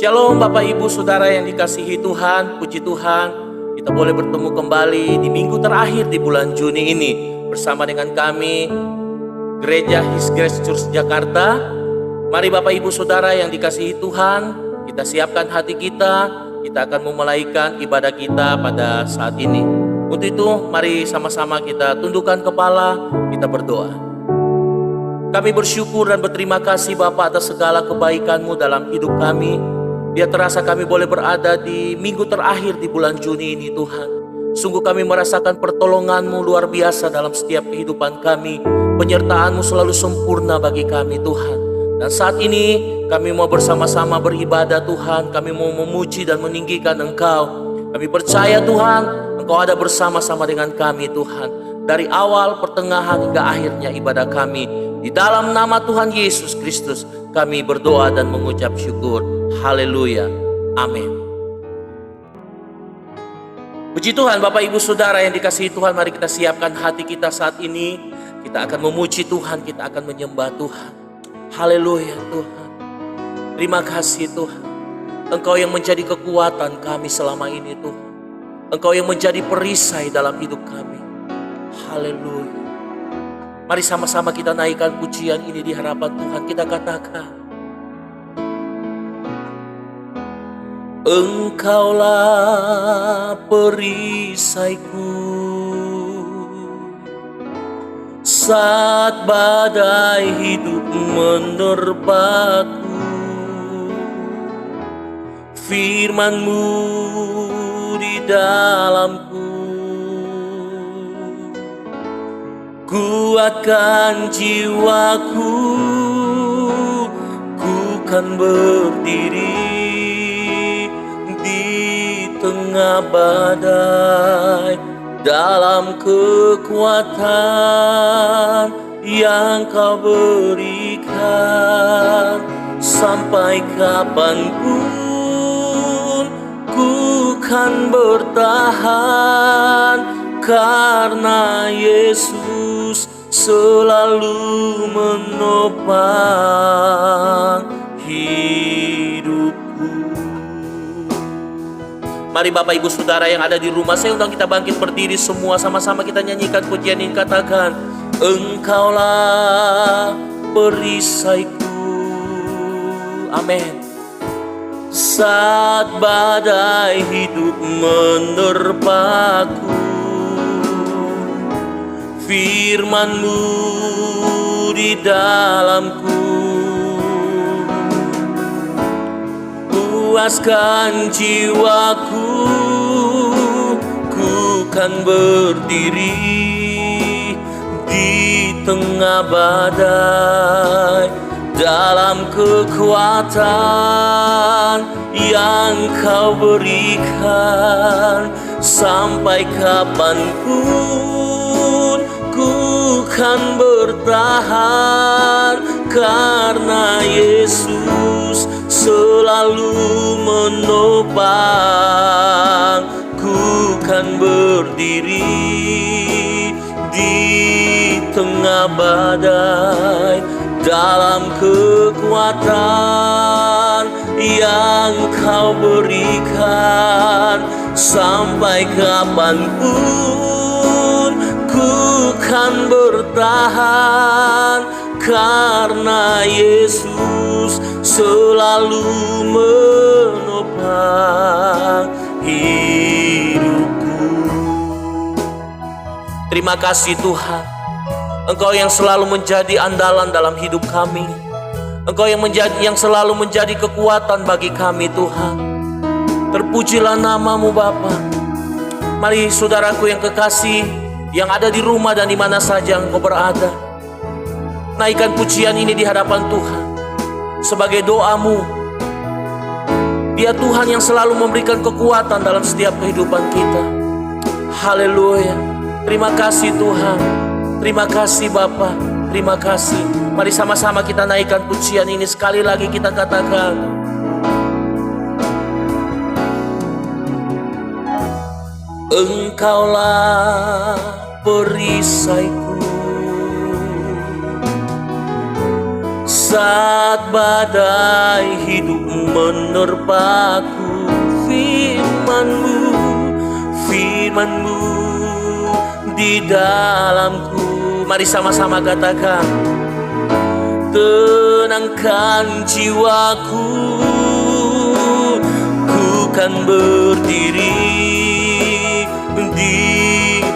Shalom Bapak Ibu Saudara yang dikasihi Tuhan, puji Tuhan. Kita boleh bertemu kembali di minggu terakhir di bulan Juni ini bersama dengan kami Gereja His Grace Church Jakarta. Mari Bapak Ibu Saudara yang dikasihi Tuhan, kita siapkan hati kita akan memulaikan ibadah kita pada saat ini. Untuk itu mari sama-sama kita tundukkan kepala, kita berdoa. Kami bersyukur dan berterima kasih Bapa atas segala kebaikan-Mu dalam hidup kami. Biar terasa kami boleh berada di minggu terakhir di bulan Juni ini Tuhan. Sungguh kami merasakan pertolongan-Mu luar biasa dalam setiap kehidupan kami. Penyertaan-Mu selalu sempurna bagi kami Tuhan. Dan saat ini kami mau bersama-sama beribadah Tuhan. Kami mau memuji dan meninggikan Engkau. Kami percaya Tuhan, Engkau ada bersama-sama dengan kami Tuhan. Dari awal, pertengahan hingga akhirnya ibadah kami. Di dalam nama Tuhan Yesus Kristus kami berdoa dan mengucap syukur. Haleluya, amin. Puji Tuhan Bapak Ibu Saudara yang dikasihi Tuhan, mari kita siapkan hati kita saat ini. Kita akan memuji Tuhan, kita akan menyembah Tuhan. Haleluya Tuhan. Terima kasih Tuhan. Engkau yang menjadi kekuatan kami selama ini Tuhan. Engkau yang menjadi perisai dalam hidup kami. Haleluya. Mari sama-sama kita naikkan pujian ini di hadapan Tuhan. Kita katakan, Engkaulah perisaiku saat badai hidup menerpaku. Firman-Mu di dalamku, kuatkan jiwaku, ku kan berdiri tengah badai dalam kekuatan yang Kau berikan. Sampai kapanpun ku kan bertahan, karena Yesus selalu menopang hidupku. Mari Bapak Ibu Saudara yang ada di rumah, saya undang kita bangkit berdiri semua, sama-sama kita nyanyikan pujian ini. Katakan, Engkaulah perisaiku. Amin. Saat badai hidup menerpaku, firman-Mu di dalamku, puaskan jiwaku, ku kan berdiri di tengah badai dalam kekuatan yang Kau berikan. Sampai kapanpun ku kan bertahan, karena Yesus selalu menopang. Ku kan berdiri di tengah badai dalam kekuatan yang Kau berikan. Sampai kapanpun ku kan bertahan, karena Yesus selalu menopang hidupku. Terima kasih Tuhan, Engkau yang selalu menjadi andalan dalam hidup kami. Engkau yang selalu menjadi kekuatan bagi kami Tuhan. Terpujilah nama-Mu Bapa. Mari saudaraku yang kekasih, yang ada di rumah dan di mana saja engkau berada, naikkan pujian ini di hadapan Tuhan sebagai doamu. Dia Tuhan yang selalu memberikan kekuatan dalam setiap kehidupan kita. Haleluya. Terima kasih Tuhan. Terima kasih Bapa. Terima kasih. Mari sama-sama kita naikkan pujian ini. Sekali lagi kita katakan, Engkaulah perisaiku Saat badai hidup menerpaku, firman-Mu di dalamku. Mari sama-sama katakan, tenangkan jiwaku, ku kan berdiri di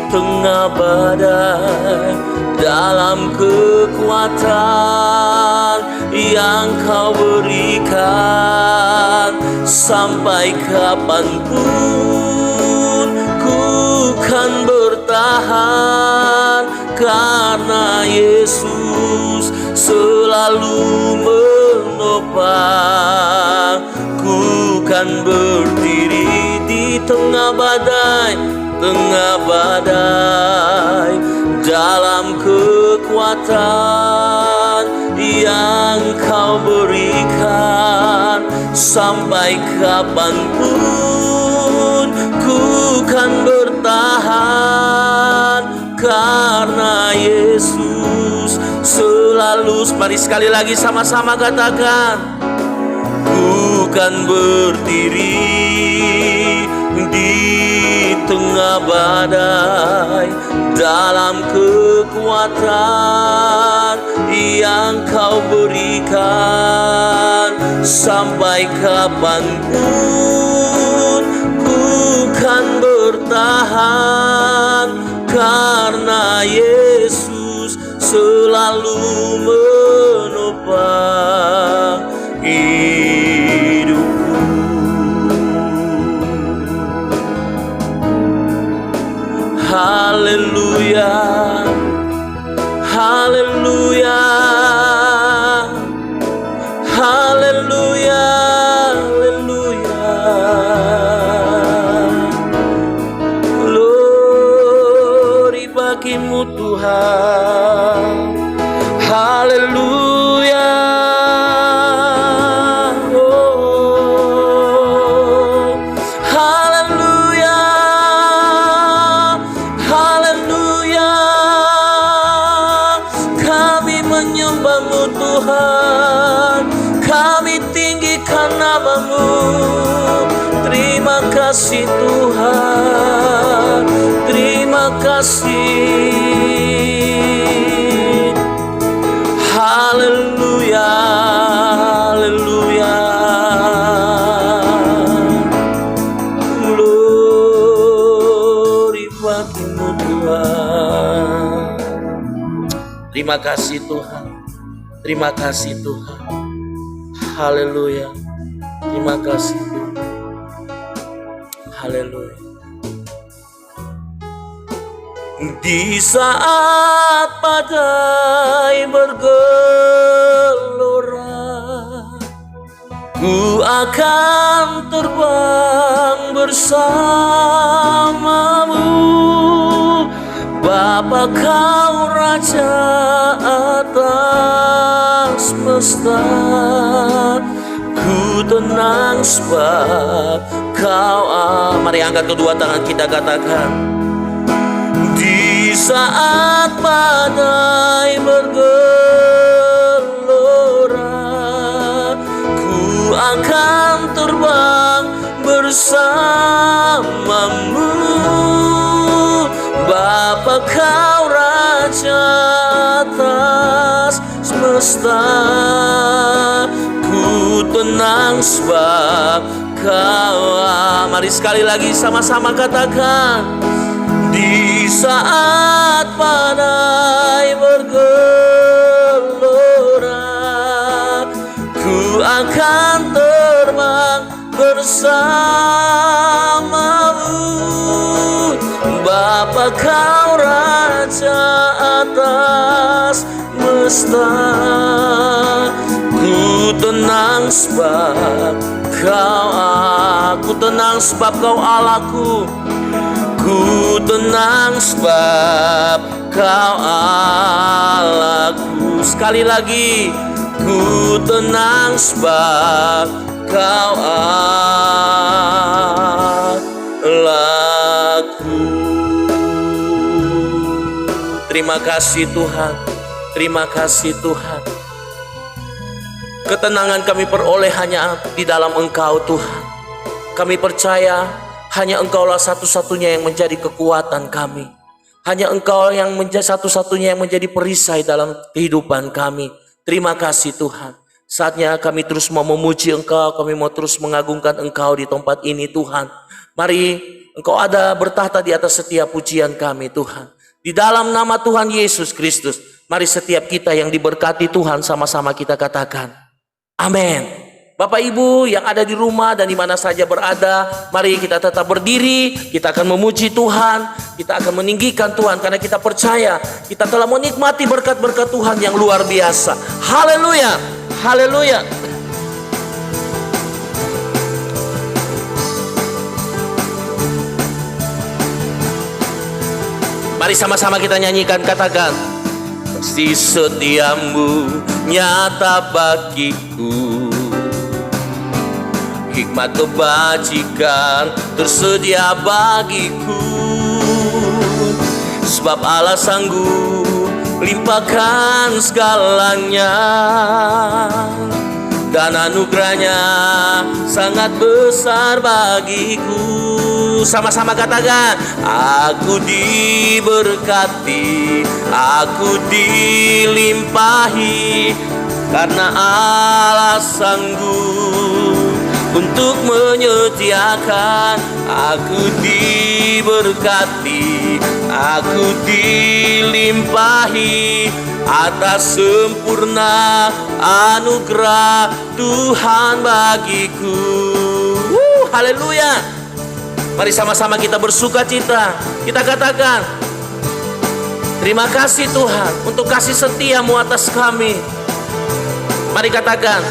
tengah badai, dalam kekuatan yang Kau berikan. Sampai kapanpun ku kan bertahan, karena Yesus selalu menopang. Ku kan berdiri di tengah badai, dalam kekuatan yang Kau berikan. Sampai kapanpun ku kan bertahan, karena Yesus selalu. Mari sekali lagi sama-sama katakan, ku kan berdiri di tengah badai, dalam kekuatan yang Kau berikan. Sampai kapanpun ku kan bertahan, karena Yesus selalu menopang hidupku. Haleluya, haleluya, haleluya, haleluya. Glory bagi-Mu Tuhan. Haleluya. Oh, haleluya. Haleluya. Kami menyembah-Mu Tuhan, kami tinggikan nama-Mu. Terima kasih Tuhan, terima kasih. Haleluya, haleluya. Glory bagi-Mu Tuhan. Terima kasih Tuhan, terima kasih Tuhan. Haleluya, terima kasih Tuhan. Haleluya. Di saat badai bergelora, ku akan terbang bersama-Mu. Bapa, Kau Raja atas semesta. Ku tenang sebab Kau Mari angkat kedua tangan kita, katakan, di saat badai bergelora, ku akan terbang bersama-Mu. Bapa, Kau Raja atas semesta. Ku tenang sebab Kau. Mari sekali lagi sama-sama katakan, di saat badai bergelora, ku akan terbang bersama-Mu. Bapa, Kau Raja atas semesta. Ku tenang sebab Kau. Aku tenang sebab Kau Allahku. Ku tenang sebab Kau Allahku. Sekali lagi, ku tenang sebab Kau Allahku. Terima kasih Tuhan, terima kasih Tuhan. Ketenangan kami peroleh hanya di dalam Engkau Tuhan. Kami percaya hanya Engkaulah satu-satunya yang menjadi kekuatan kami. Hanya Engkau yang menjadi satu-satunya yang menjadi perisai dalam kehidupan kami. Terima kasih Tuhan. Saatnya kami terus mau memuji Engkau, kami mau terus mengagungkan Engkau di tempat ini Tuhan. Mari Engkau ada bertahta di atas setiap pujian kami Tuhan. Di dalam nama Tuhan Yesus Kristus, mari setiap kita yang diberkati Tuhan sama-sama kita katakan, amin. Bapak Ibu yang ada di rumah dan di mana saja berada, mari kita tetap berdiri, kita akan memuji Tuhan, kita akan meninggikan Tuhan karena kita percaya kita telah menikmati berkat-berkat Tuhan yang luar biasa. Haleluya, haleluya. Mari sama-sama kita nyanyikan, katakan, kasih setiamu nyata bagiku, hikmat kebajikan tersedia bagiku, sebab Allah sanggup limpahkan segalanya, dan anugerahnya sangat besar bagiku. Sama-sama katakan, aku diberkati, aku dilimpahi, karena Allah sanggup untuk menyediakan. Aku diberkati, aku dilimpahi atas sempurna anugerah Tuhan bagiku. Haleluya. Mari sama-sama kita bersuka cita. Kita katakan, terima kasih Tuhan untuk kasih setiamu atas kami. Mari katakan,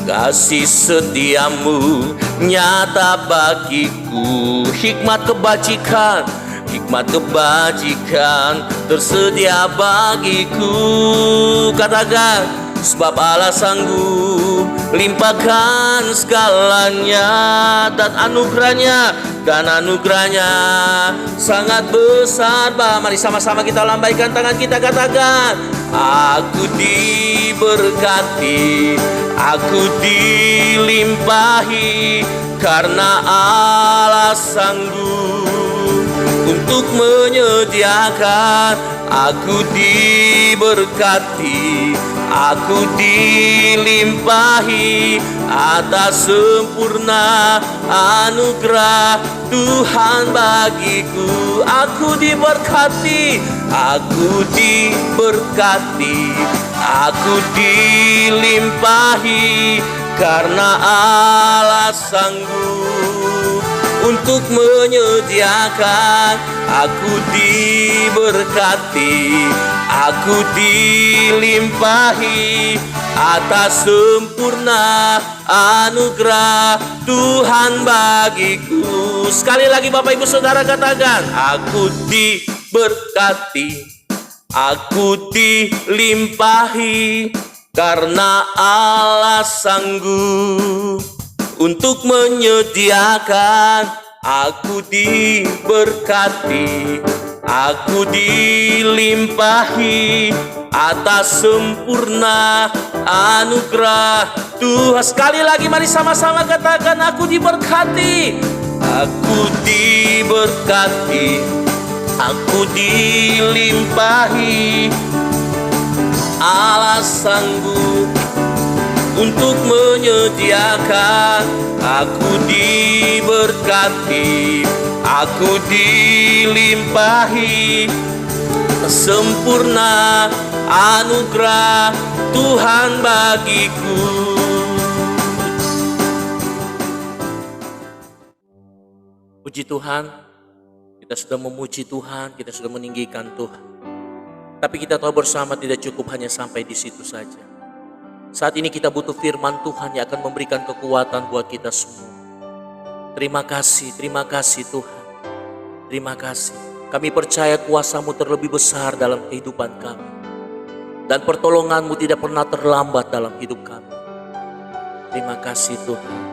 kasih setiamu nyata bagiku, hikmat kebajikan tersedia bagiku. Katakan, sebab Allah sanggup limpahkan segalanya, dan anugerahnya sangat besar. Mari sama-sama kita lambaikan tangan kita, katakan, aku diberkati, aku dilimpahi, karena Allah sanggup untuk menyediakan. Aku diberkati, aku dilimpahi atas sempurna anugerah Tuhan bagiku. Aku diberkati, aku dilimpahi, karena Allah sanggup untuk menyediakan. Aku diberkati, aku dilimpahi atas sempurna anugerah Tuhan bagiku. Sekali lagi Bapak Ibu Saudara katakan, aku diberkati, aku dilimpahi, karena Allah sanggup untuk menyediakan. Aku diberkati, aku dilimpahi atas sempurna anugerah Tuhan. Sekali lagi mari sama-sama katakan, aku diberkati, aku diberkati, aku dilimpahi. Allah sanggup untuk menyediakan. Aku diberkati, aku dilimpahi sempurna anugerah Tuhan bagiku. Puji Tuhan, kita sudah memuji Tuhan, kita sudah meninggikan Tuhan. Tapi kita tahu bersama tidak cukup hanya sampai di situ saja. Saat ini kita butuh firman Tuhan yang akan memberikan kekuatan buat kita semua. Terima kasih Tuhan. Terima kasih. Kami percaya kuasa-Mu terlebih besar dalam kehidupan kami. Dan pertolongan-Mu tidak pernah terlambat dalam hidup kami. Terima kasih Tuhan.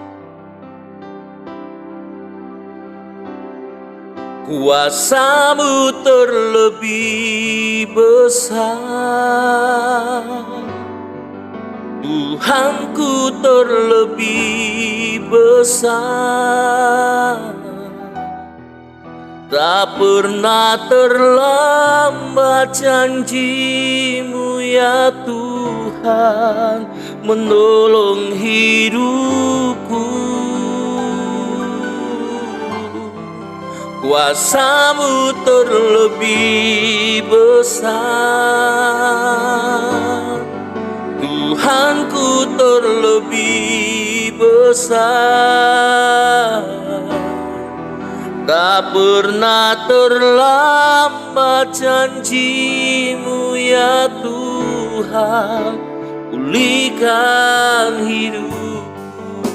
Kuasa-Mu terlebih besar, Tuhanku terlebih besar. Tak pernah terlambat janji-Mu ya Tuhan menolong hidupku. Kuasa-Mu terlebih besar. Tuhanku terlebih besar. Tak pernah terlambat janji-Mu ya Tuhan, pulihkan hidupku.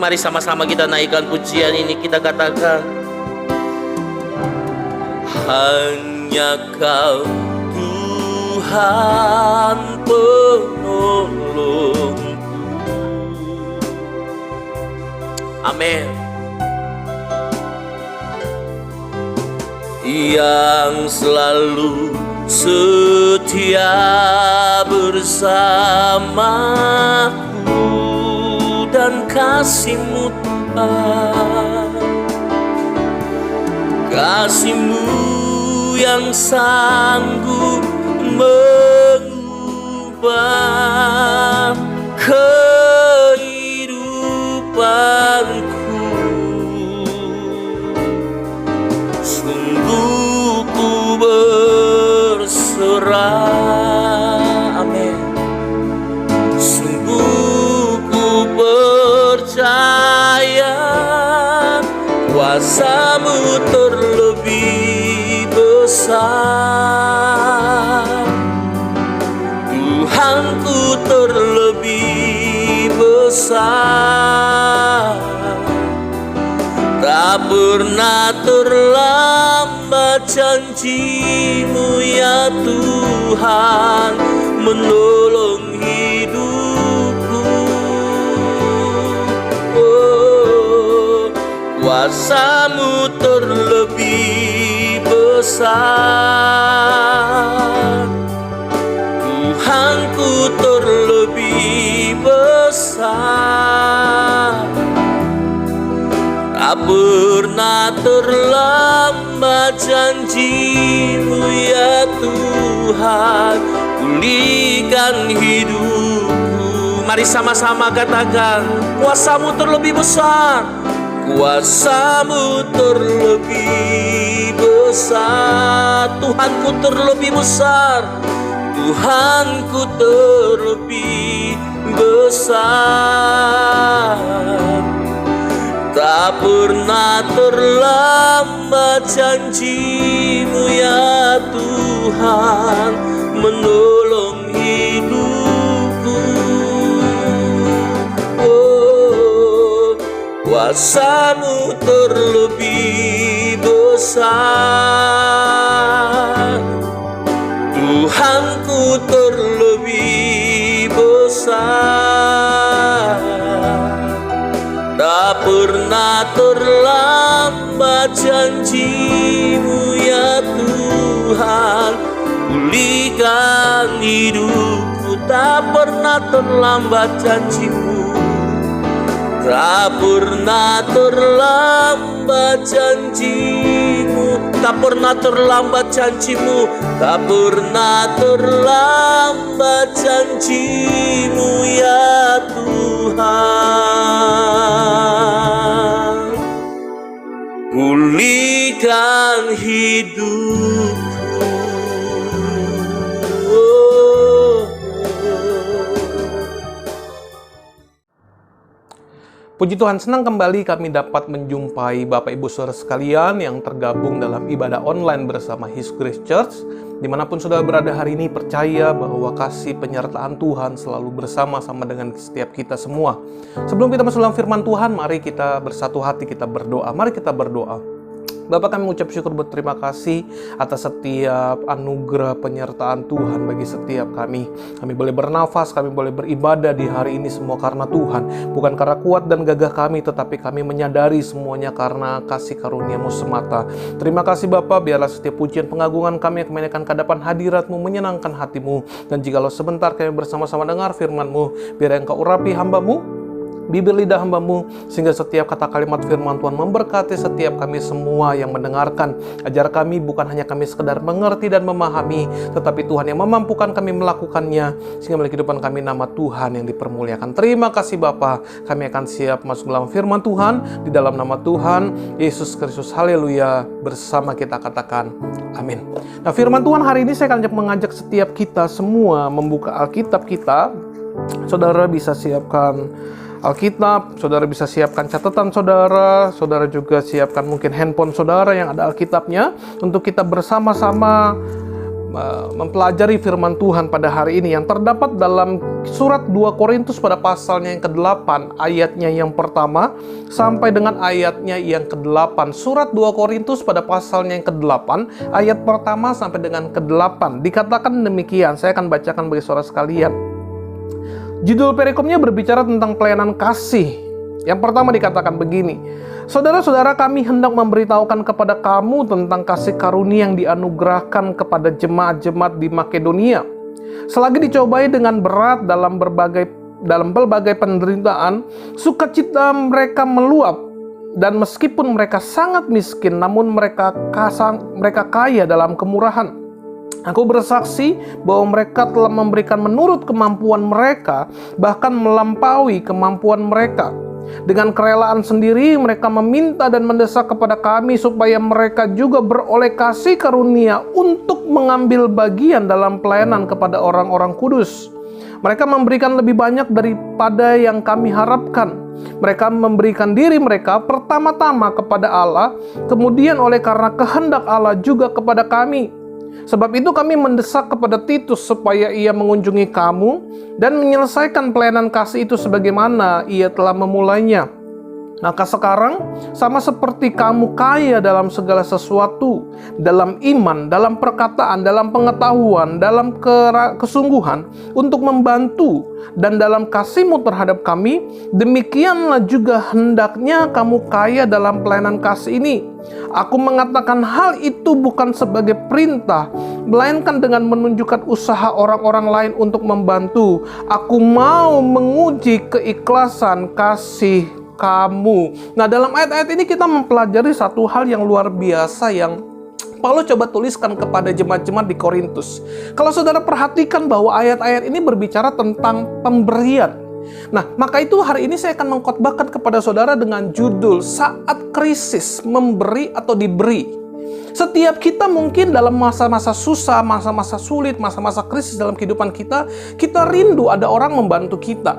Mari sama-sama kita naikkan pujian ini, kita katakan, hanya Kau Tuhan penolongku. Amin. Yang selalu setia bersamaku dan kasih-Mu Tuhan, kasih-Mu yang sanggup mengubah kehidupanku. Sungguh ku berserah, amin. Sungguh ku percaya kuasa-Mu terlebih besar. Tuhanku terlebih besar. Tak pernah terlambat janji-Mu ya Tuhan menolong hidupku. Oh, kuasa-Mu terlebih besar. Tuhanku terlebih besar. Tak pernah terlambat janji-Mu ya Tuhan, pulihkan hidupku. Mari sama-sama katakan, kuasa-Mu terlebih besar. Kuasa-Mu terlebih besar. Tuhanku terlebih besar. Tuhanku terlebih besar. Tak pernah terlambat janji-Mu ya Tuhan menolong hidupku. Oh, kuasa-Mu terlebih besar. Tuhanku terlebih besar. Tak pernah terlambat janji-Mu ya Tuhan, pulihkan hidupku. Tak pernah terlambat janji-Mu. Tak pernah terlambat janji-Mu. Tak pernah terlambat janji-Mu. Tak pernah terlambat janji-Mu ya Tuhan, pulihkan hidupku. Puji Tuhan, senang kembali kami dapat menjumpai Bapak Ibu Saudara sekalian yang tergabung dalam ibadah online bersama His Grace Church. Dimanapun saudara berada hari ini, percaya bahwa kasih penyertaan Tuhan selalu bersama-sama dengan setiap kita semua. Sebelum kita masuk dalam firman Tuhan, mari kita bersatu hati, kita berdoa. Mari kita berdoa. Bapak, kami mengucap syukur berterima kasih atas setiap anugerah penyertaan Tuhan bagi setiap kami. Kami boleh bernafas, kami boleh beribadah di hari ini semua karena Tuhan. Bukan karena kuat dan gagah kami, tetapi kami menyadari semuanya karena kasih karunia-Mu semata. Terima kasih Bapak, biarlah setiap pujian pengagungan kami yang kemenakan kehadapan hadirat-Mu menyenangkan hati-Mu. Dan jikalau sebentar kami bersama-sama dengar firman-Mu, biar Engkau urapi hamba-Mu, bibir lidah hamba-Mu, sehingga setiap kata kalimat firman Tuhan memberkati setiap kami semua yang mendengarkan. Ajar kami, bukan hanya kami sekedar mengerti dan memahami, tetapi Tuhan yang memampukan kami melakukannya, sehingga melalui kehidupan kami nama Tuhan yang dipermuliakan. Terima kasih Bapa. Kami akan siap masuk dalam firman Tuhan, di dalam nama Tuhan Yesus Kristus. Haleluya. Bersama kita katakan amin. Nah, firman Tuhan hari ini saya akan mengajak setiap kita semua membuka Alkitab kita. Saudara bisa siapkan Alkitab, saudara bisa siapkan catatan saudara, saudara juga siapkan mungkin handphone saudara yang ada Alkitabnya, untuk kita bersama-sama mempelajari firman Tuhan pada hari ini yang terdapat dalam surat 2 Korintus pada pasalnya yang ke-8, ayatnya yang pertama sampai dengan ayatnya yang ke-8. Surat 2 Korintus pada pasalnya yang ke-8, ayat pertama sampai dengan ke-8. Dikatakan demikian, saya akan bacakan bagi saudara sekalian. Judul perikopnya berbicara tentang pelayanan kasih. Yang pertama dikatakan begini: saudara-saudara, kami hendak memberitahukan kepada kamu tentang kasih karunia yang dianugerahkan kepada jemaat-jemaat di Makedonia. Selagi dicobai dengan berat dalam berbagai penderitaan, sukacita mereka meluap, dan meskipun mereka sangat miskin, namun mereka kaya dalam kemurahan. Aku bersaksi bahwa mereka telah memberikan menurut kemampuan mereka, bahkan melampaui kemampuan mereka. Dengan kerelaan sendiri mereka meminta dan mendesak kepada kami supaya mereka juga beroleh kasih karunia untuk mengambil bagian dalam pelayanan kepada orang-orang kudus. Mereka memberikan lebih banyak daripada yang kami harapkan. Mereka memberikan diri mereka pertama-tama kepada Allah, kemudian oleh karena kehendak Allah juga kepada kami. Sebab itu kami mendesak kepada Titus supaya ia mengunjungi kamu dan menyelesaikan pelayanan kasih itu sebagaimana ia telah memulainya. Maka sekarang, sama seperti kamu kaya dalam segala sesuatu, dalam iman, dalam perkataan, dalam pengetahuan, dalam kesungguhan untuk membantu, dan dalam kasih-Mu terhadap kami, demikianlah juga hendaknya kamu kaya dalam pelayanan kasih ini. Aku mengatakan hal itu bukan sebagai perintah, melainkan dengan menunjukkan usaha orang-orang lain untuk membantu. Aku mau menguji keikhlasan kasih kamu. Nah, dalam ayat-ayat ini kita mempelajari satu hal yang luar biasa yang Paulus coba tuliskan kepada jemaat-jemaat di Korintus. Kalau saudara perhatikan bahwa ayat-ayat ini berbicara tentang pemberian. Nah, maka itu hari ini saya akan mengkhotbahkan kepada saudara dengan judul Saat Krisis, Memberi atau Diberi. Setiap kita mungkin dalam masa-masa susah, masa-masa sulit, masa-masa krisis dalam kehidupan kita, kita rindu ada orang membantu kita.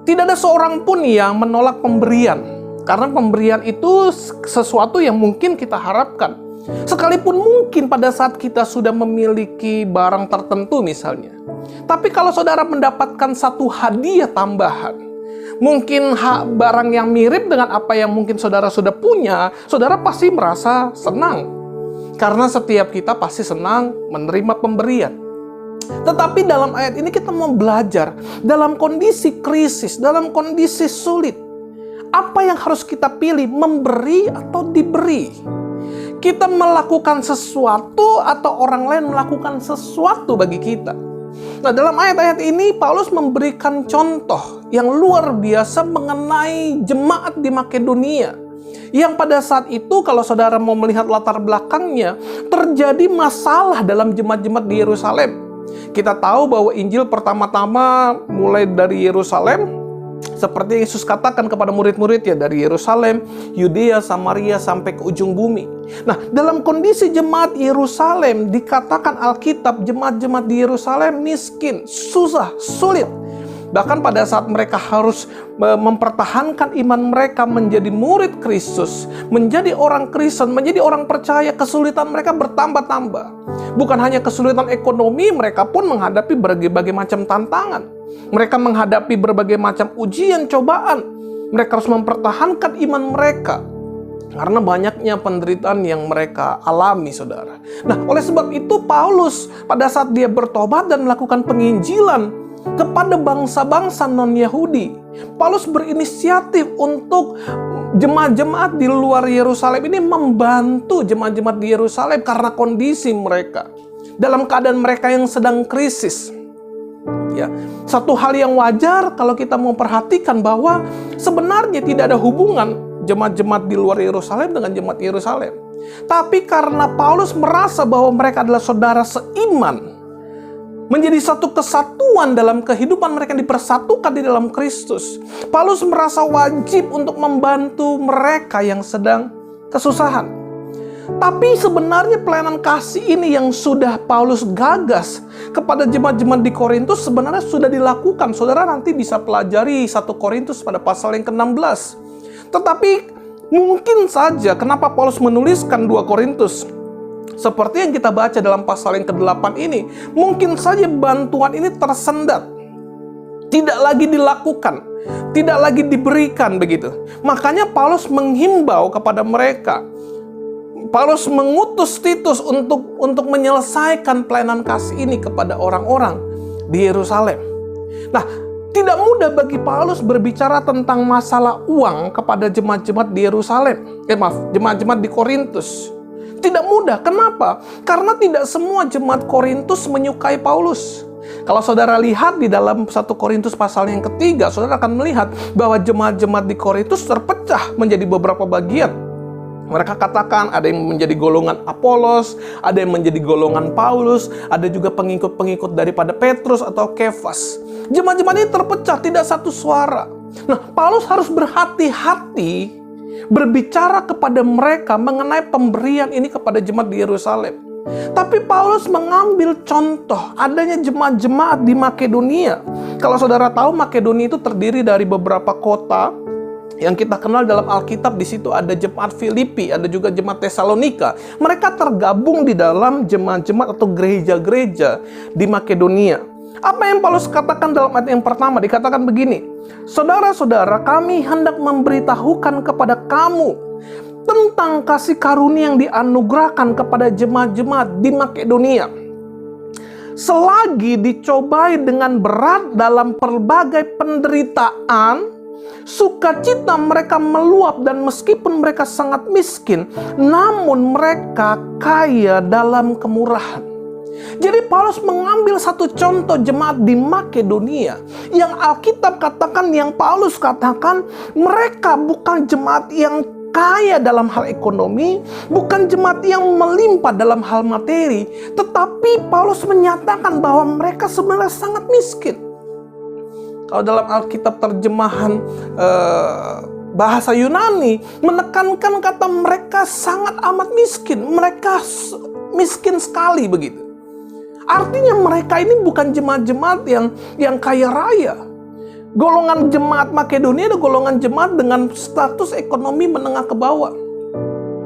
Tidak ada seorang pun yang menolak pemberian, karena pemberian itu sesuatu yang mungkin kita harapkan. Sekalipun mungkin pada saat kita sudah memiliki barang tertentu misalnya. Tapi kalau saudara mendapatkan satu hadiah tambahan, mungkin barang yang mirip dengan apa yang mungkin saudara sudah punya, saudara pasti merasa senang. Karena setiap kita pasti senang menerima pemberian. Tetapi dalam ayat ini kita mau belajar dalam kondisi krisis, dalam kondisi sulit. Apa yang harus kita pilih, memberi atau diberi? Kita melakukan sesuatu atau orang lain melakukan sesuatu bagi kita? Nah, dalam ayat-ayat ini Paulus memberikan contoh yang luar biasa mengenai jemaat di Makedonia. Yang pada saat itu kalau saudara mau melihat latar belakangnya, terjadi masalah dalam jemaat-jemaat di Yerusalem. Kita tahu bahwa Injil pertama-tama mulai dari Yerusalem, seperti Yesus katakan kepada murid-muridnya, dari Yerusalem, Yudea, Samaria, sampai ke ujung bumi. Nah, dalam kondisi jemaat Yerusalem, dikatakan Alkitab, jemaat-jemaat di Yerusalem miskin, susah, sulit. Bahkan pada saat mereka harus mempertahankan iman mereka menjadi murid Kristus, menjadi orang Kristen, menjadi orang percaya, kesulitan mereka bertambah-tambah. Bukan hanya kesulitan ekonomi, mereka pun menghadapi berbagai macam tantangan. Mereka menghadapi berbagai macam ujian, cobaan. Mereka harus mempertahankan iman mereka. Karena banyaknya penderitaan yang mereka alami, saudara. Nah, oleh sebab itu Paulus pada saat dia bertobat dan melakukan penginjilan kepada bangsa-bangsa non-Yahudi, Paulus berinisiatif untuk jemaat-jemaat di luar Yerusalem ini membantu jemaat-jemaat di Yerusalem karena kondisi mereka. Dalam keadaan mereka yang sedang krisis. Ya, satu hal yang wajar kalau kita mau perhatikan bahwa sebenarnya tidak ada hubungan jemaat-jemaat di luar Yerusalem dengan jemaat Yerusalem. Tapi karena Paulus merasa bahwa mereka adalah saudara seiman, menjadi satu kesatuan dalam kehidupan mereka yang dipersatukan di dalam Kristus, Paulus merasa wajib untuk membantu mereka yang sedang kesusahan. Tapi sebenarnya pelayanan kasih ini yang sudah Paulus gagas kepada jemaat-jemaat di Korintus sebenarnya sudah dilakukan. Saudara nanti bisa pelajari 1 Korintus pada pasal yang ke-16. Tetapi mungkin saja kenapa Paulus menuliskan 2 Korintus seperti yang kita baca dalam pasal yang ke-8 ini, mungkin saja bantuan ini tersendat, tidak lagi dilakukan, tidak lagi diberikan begitu. Makanya Paulus menghimbau kepada mereka. Paulus mengutus Titus untuk menyelesaikan pelayanan kasih ini kepada orang-orang di Yerusalem. Nah, tidak mudah bagi Paulus berbicara tentang masalah uang kepada jemaat-jemaat di Yerusalem. Jemaat-jemaat di Korintus. Tidak mudah. Kenapa? Karena tidak semua jemaat Korintus menyukai Paulus. Kalau saudara lihat di dalam 1 Korintus pasal yang ketiga, saudara akan melihat bahwa jemaat-jemaat di Korintus terpecah menjadi beberapa bagian. Mereka katakan ada yang menjadi golongan Apolos, ada yang menjadi golongan Paulus, ada juga pengikut-pengikut daripada Petrus atau Kefas. Jemaat-jemaat ini terpecah, tidak satu suara. Nah, Paulus harus berhati-hati berbicara kepada mereka mengenai pemberian ini kepada jemaat di Yerusalem. Tapi Paulus mengambil contoh adanya jemaat-jemaat di Makedonia. Kalau saudara tahu, Makedonia itu terdiri dari beberapa kota yang kita kenal dalam Alkitab. Di situ ada jemaat Filipi, ada juga jemaat Tesalonika. Mereka tergabung di dalam jemaat-jemaat atau gereja-gereja di Makedonia. Apa yang Paulus katakan dalam ayat yang pertama? Dikatakan begini, saudara-saudara, kami hendak memberitahukan kepada kamu tentang kasih karunia yang dianugerahkan kepada jemaat-jemaat di Makedonia. Selagi dicobai dengan berat dalam berbagai penderitaan, sukacita mereka meluap, dan meskipun mereka sangat miskin, namun mereka kaya dalam kemurahan. Jadi Paulus mengambil satu contoh jemaat di Makedonia yang Alkitab katakan, yang Paulus katakan, mereka bukan jemaat yang kaya dalam hal ekonomi, bukan jemaat yang melimpah dalam hal materi, tetapi Paulus menyatakan bahwa mereka sebenarnya sangat miskin. Kalau dalam Alkitab terjemahan bahasa Yunani menekankan kata mereka sangat amat miskin. Mereka miskin sekali begitu. Artinya mereka ini bukan jemaat-jemaat yang kaya raya. Golongan jemaat Makedonia adalah golongan jemaat dengan status ekonomi menengah ke bawah.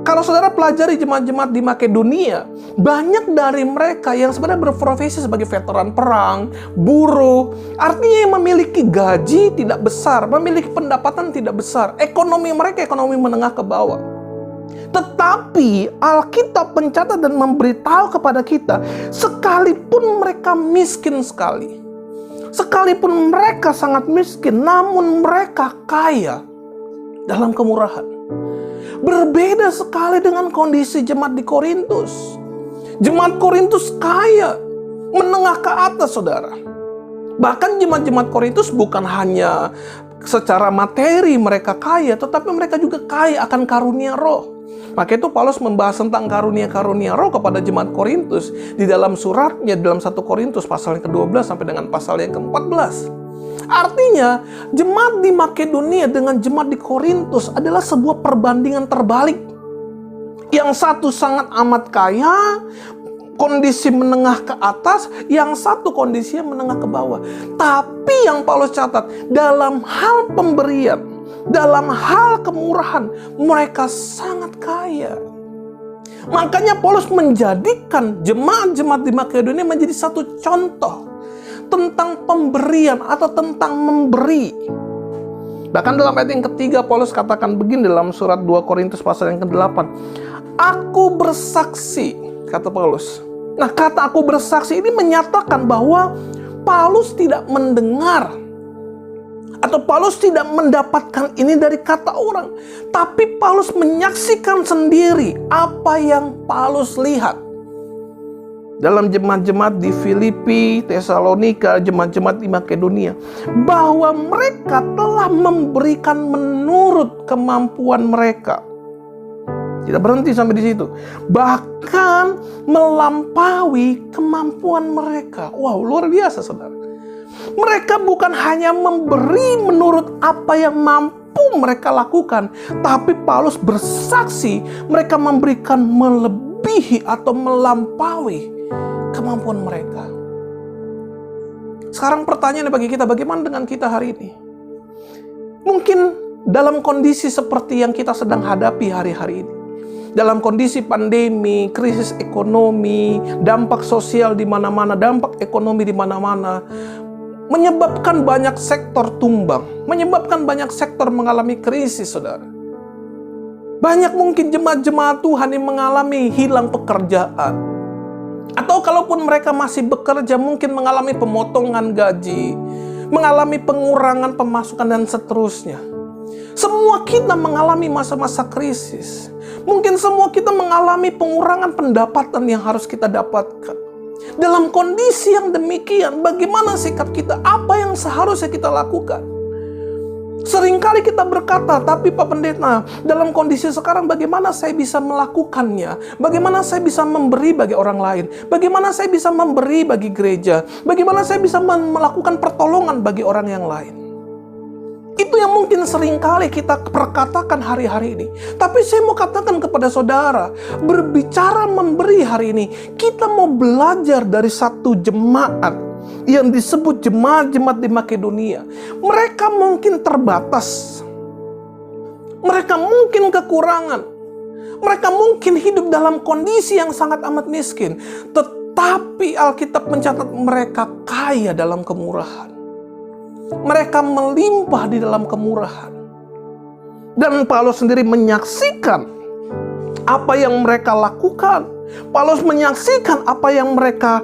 Kalau saudara pelajari jemaat-jemaat di Makedonia, banyak dari mereka yang sebenarnya berprofesi sebagai veteran perang, buruh. Artinya yang memiliki gaji tidak besar, memiliki pendapatan tidak besar. Ekonomi mereka ekonomi menengah ke bawah. Tetapi Alkitab mencatat dan memberitahu kepada kita, sekalipun mereka miskin sekali, sekalipun mereka sangat miskin, namun mereka kaya dalam kemurahan. Berbeda sekali dengan kondisi jemaat di Korintus. Jemaat Korintus kaya, menengah ke atas, saudara. Bahkan jemaat-jemaat Korintus bukan hanya secara materi mereka kaya, tetapi mereka juga kaya akan karunia roh. Maka itu Paulus membahas tentang karunia-karunia roh kepada jemaat Korintus di dalam suratnya, dalam 1 Korintus pasal yang ke-12 sampai dengan pasal yang ke-14. Artinya, jemaat di Makedonia dengan jemaat di Korintus adalah sebuah perbandingan terbalik. Yang satu sangat amat kaya, kondisi menengah ke atas, yang satu kondisinya menengah ke bawah. Tapi yang Paulus catat, dalam hal pemberian, dalam hal kemurahan, mereka sangat kaya. Makanya Paulus menjadikan jemaat-jemaat di Makedonia menjadi satu contoh tentang pemberian atau tentang memberi. Bahkan dalam ayat yang ketiga, Paulus katakan begini dalam surat 2 Korintus pasal yang ke-8. Aku bersaksi, kata Paulus. Nah, kata aku bersaksi ini menyatakan bahwa Paulus tidak mendengar atau Paulus tidak mendapatkan ini dari kata orang. Tapi Paulus menyaksikan sendiri apa yang Paulus lihat. Dalam jemaat-jemaat di Filipi, Tesalonika, jemaat-jemaat di Makedonia, bahwa mereka telah memberikan menurut kemampuan mereka. Tidak berhenti sampai di situ. Bahkan melampaui kemampuan mereka. Wow, luar biasa, saudara. Mereka bukan hanya memberi menurut apa yang mampu mereka lakukan, tapi Paulus bersaksi mereka memberikan melebihi atau melampaui kemampuan mereka. Sekarang pertanyaan bagi kita, bagaimana dengan kita hari ini? Mungkin dalam kondisi seperti yang kita sedang hadapi hari-hari ini, dalam kondisi pandemi, krisis ekonomi, dampak sosial di mana-mana, dampak ekonomi di mana-mana, menyebabkan banyak sektor tumbang, menyebabkan banyak sektor mengalami krisis, saudara. Banyak mungkin jemaat-jemaat Tuhan yang mengalami hilang pekerjaan. Atau kalaupun mereka masih bekerja, mungkin mengalami pemotongan gaji, mengalami pengurangan pemasukan dan seterusnya. Semua kita mengalami masa-masa krisis. Mungkin semua kita mengalami pengurangan pendapatan yang harus kita dapatkan. Dalam kondisi yang demikian, bagaimana sikap kita? Apa yang seharusnya kita lakukan? Seringkali kita berkata, tapi Pak Pendeta, dalam kondisi sekarang bagaimana saya bisa melakukannya? Bagaimana saya bisa memberi bagi orang lain? Bagaimana saya bisa memberi bagi gereja? Bagaimana saya bisa melakukan pertolongan bagi orang yang lain? Itu yang mungkin seringkali kita perkatakan hari-hari ini. Tapi saya mau katakan kepada saudara, berbicara memberi hari ini, kita mau belajar dari satu jemaat yang disebut jemaat-jemaat di Makedonia. Mereka mungkin terbatas. Mereka mungkin kekurangan. Mereka mungkin hidup dalam kondisi yang sangat amat miskin. Tetapi Alkitab mencatat mereka kaya dalam kemurahan. Mereka melimpah di dalam kemurahan. Dan Paulus sendiri menyaksikan apa yang mereka lakukan. Paulus menyaksikan apa yang mereka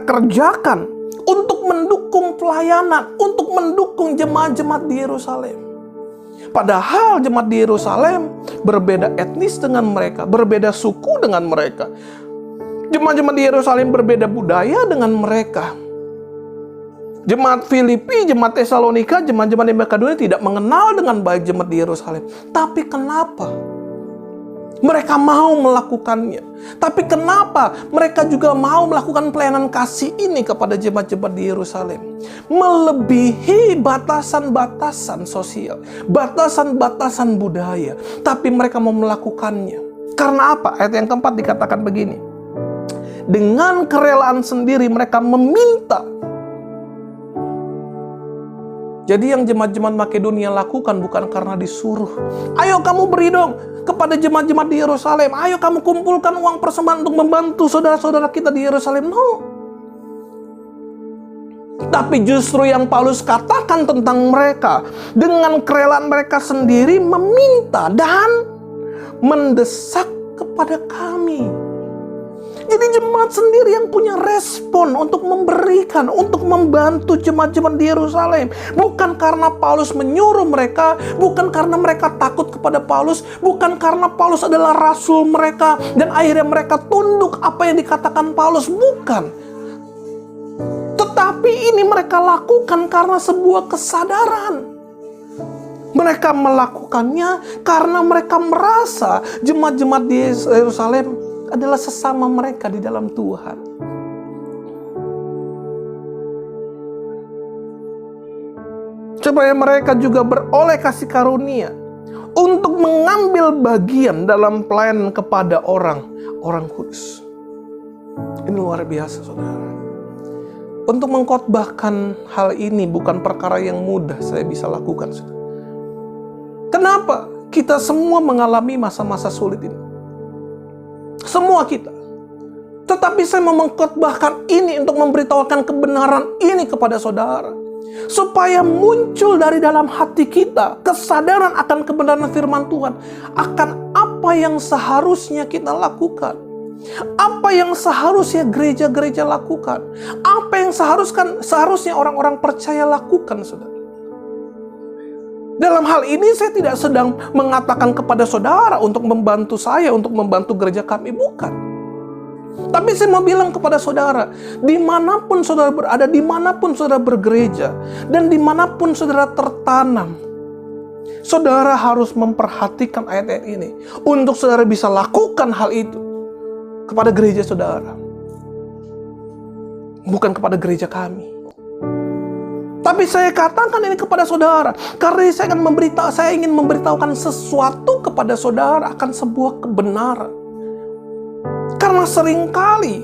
kerjakan untuk mendukung pelayanan, untuk mendukung jemaat-jemaat di Yerusalem. Padahal jemaat di Yerusalem berbeda etnis dengan mereka, berbeda suku dengan mereka. Jemaat-jemaat di Yerusalem berbeda budaya dengan mereka. Jemaat Filipi, jemaat Tesalonika, jemaat-jemaat di Makedonia tidak mengenal dengan baik jemaat di Yerusalem. Tapi kenapa mereka mau melakukannya? Tapi kenapa mereka juga mau melakukan pelayanan kasih ini kepada jemaat-jemaat di Yerusalem? Melebihi batasan-batasan sosial, batasan-batasan budaya. Tapi mereka mau melakukannya. Karena apa? Ayat yang keempat dikatakan begini. Dengan kerelaan sendiri mereka meminta. Jadi yang jemaat-jemaat Makedonia lakukan bukan karena disuruh. Ayo kamu beri dong kepada jemaat-jemaat di Yerusalem. Ayo kamu kumpulkan uang persembahan untuk membantu saudara-saudara kita di Yerusalem. No. Tapi justru yang Paulus katakan tentang mereka, dengan kerelaan mereka sendiri meminta dan mendesak kepada kami. Jadi jemaat sendiri yang punya respon untuk memberikan, untuk membantu jemaat-jemaat di Yerusalem. Bukan karena Paulus menyuruh mereka, bukan karena mereka takut kepada Paulus, bukan karena Paulus adalah rasul mereka dan akhirnya mereka tunduk apa yang dikatakan Paulus, bukan. Tetapi ini mereka lakukan karena sebuah kesadaran. Mereka melakukannya karena mereka merasa jemaat-jemaat di Yerusalem adalah sesama mereka di dalam Tuhan. Supaya mereka juga beroleh kasih karunia untuk mengambil bagian dalam pelayanan kepada orang kudus. Ini luar biasa, saudara. Untuk mengkhotbahkan hal ini bukan perkara yang mudah saya bisa lakukan, saudara. Kenapa? Kita semua mengalami masa-masa sulit ini. Semua kita. Tetapi saya mau mengkhotbahkan ini untuk memberitahukan kebenaran ini kepada saudara. supaya muncul dari dalam hati kita kesadaran akan kebenaran firman Tuhan, akan apa yang seharusnya kita lakukan, apa yang seharusnya gereja-gereja lakukan, apa yang seharusnya orang-orang percaya lakukan, saudara. Dalam hal ini saya tidak sedang mengatakan kepada saudara untuk membantu saya, untuk membantu gereja kami, bukan. Tapi saya mau bilang kepada saudara, dimanapun saudara berada, dimanapun saudara bergereja, dan dimanapun saudara tertanam, saudara harus memperhatikan ayat-ayat ini untuk saudara bisa lakukan hal itu kepada gereja saudara, bukan kepada gereja kami. Tapi saya katakan ini kepada saudara karena saya ingin memberitahukan sesuatu kepada saudara akan sebuah kebenaran. Karena seringkali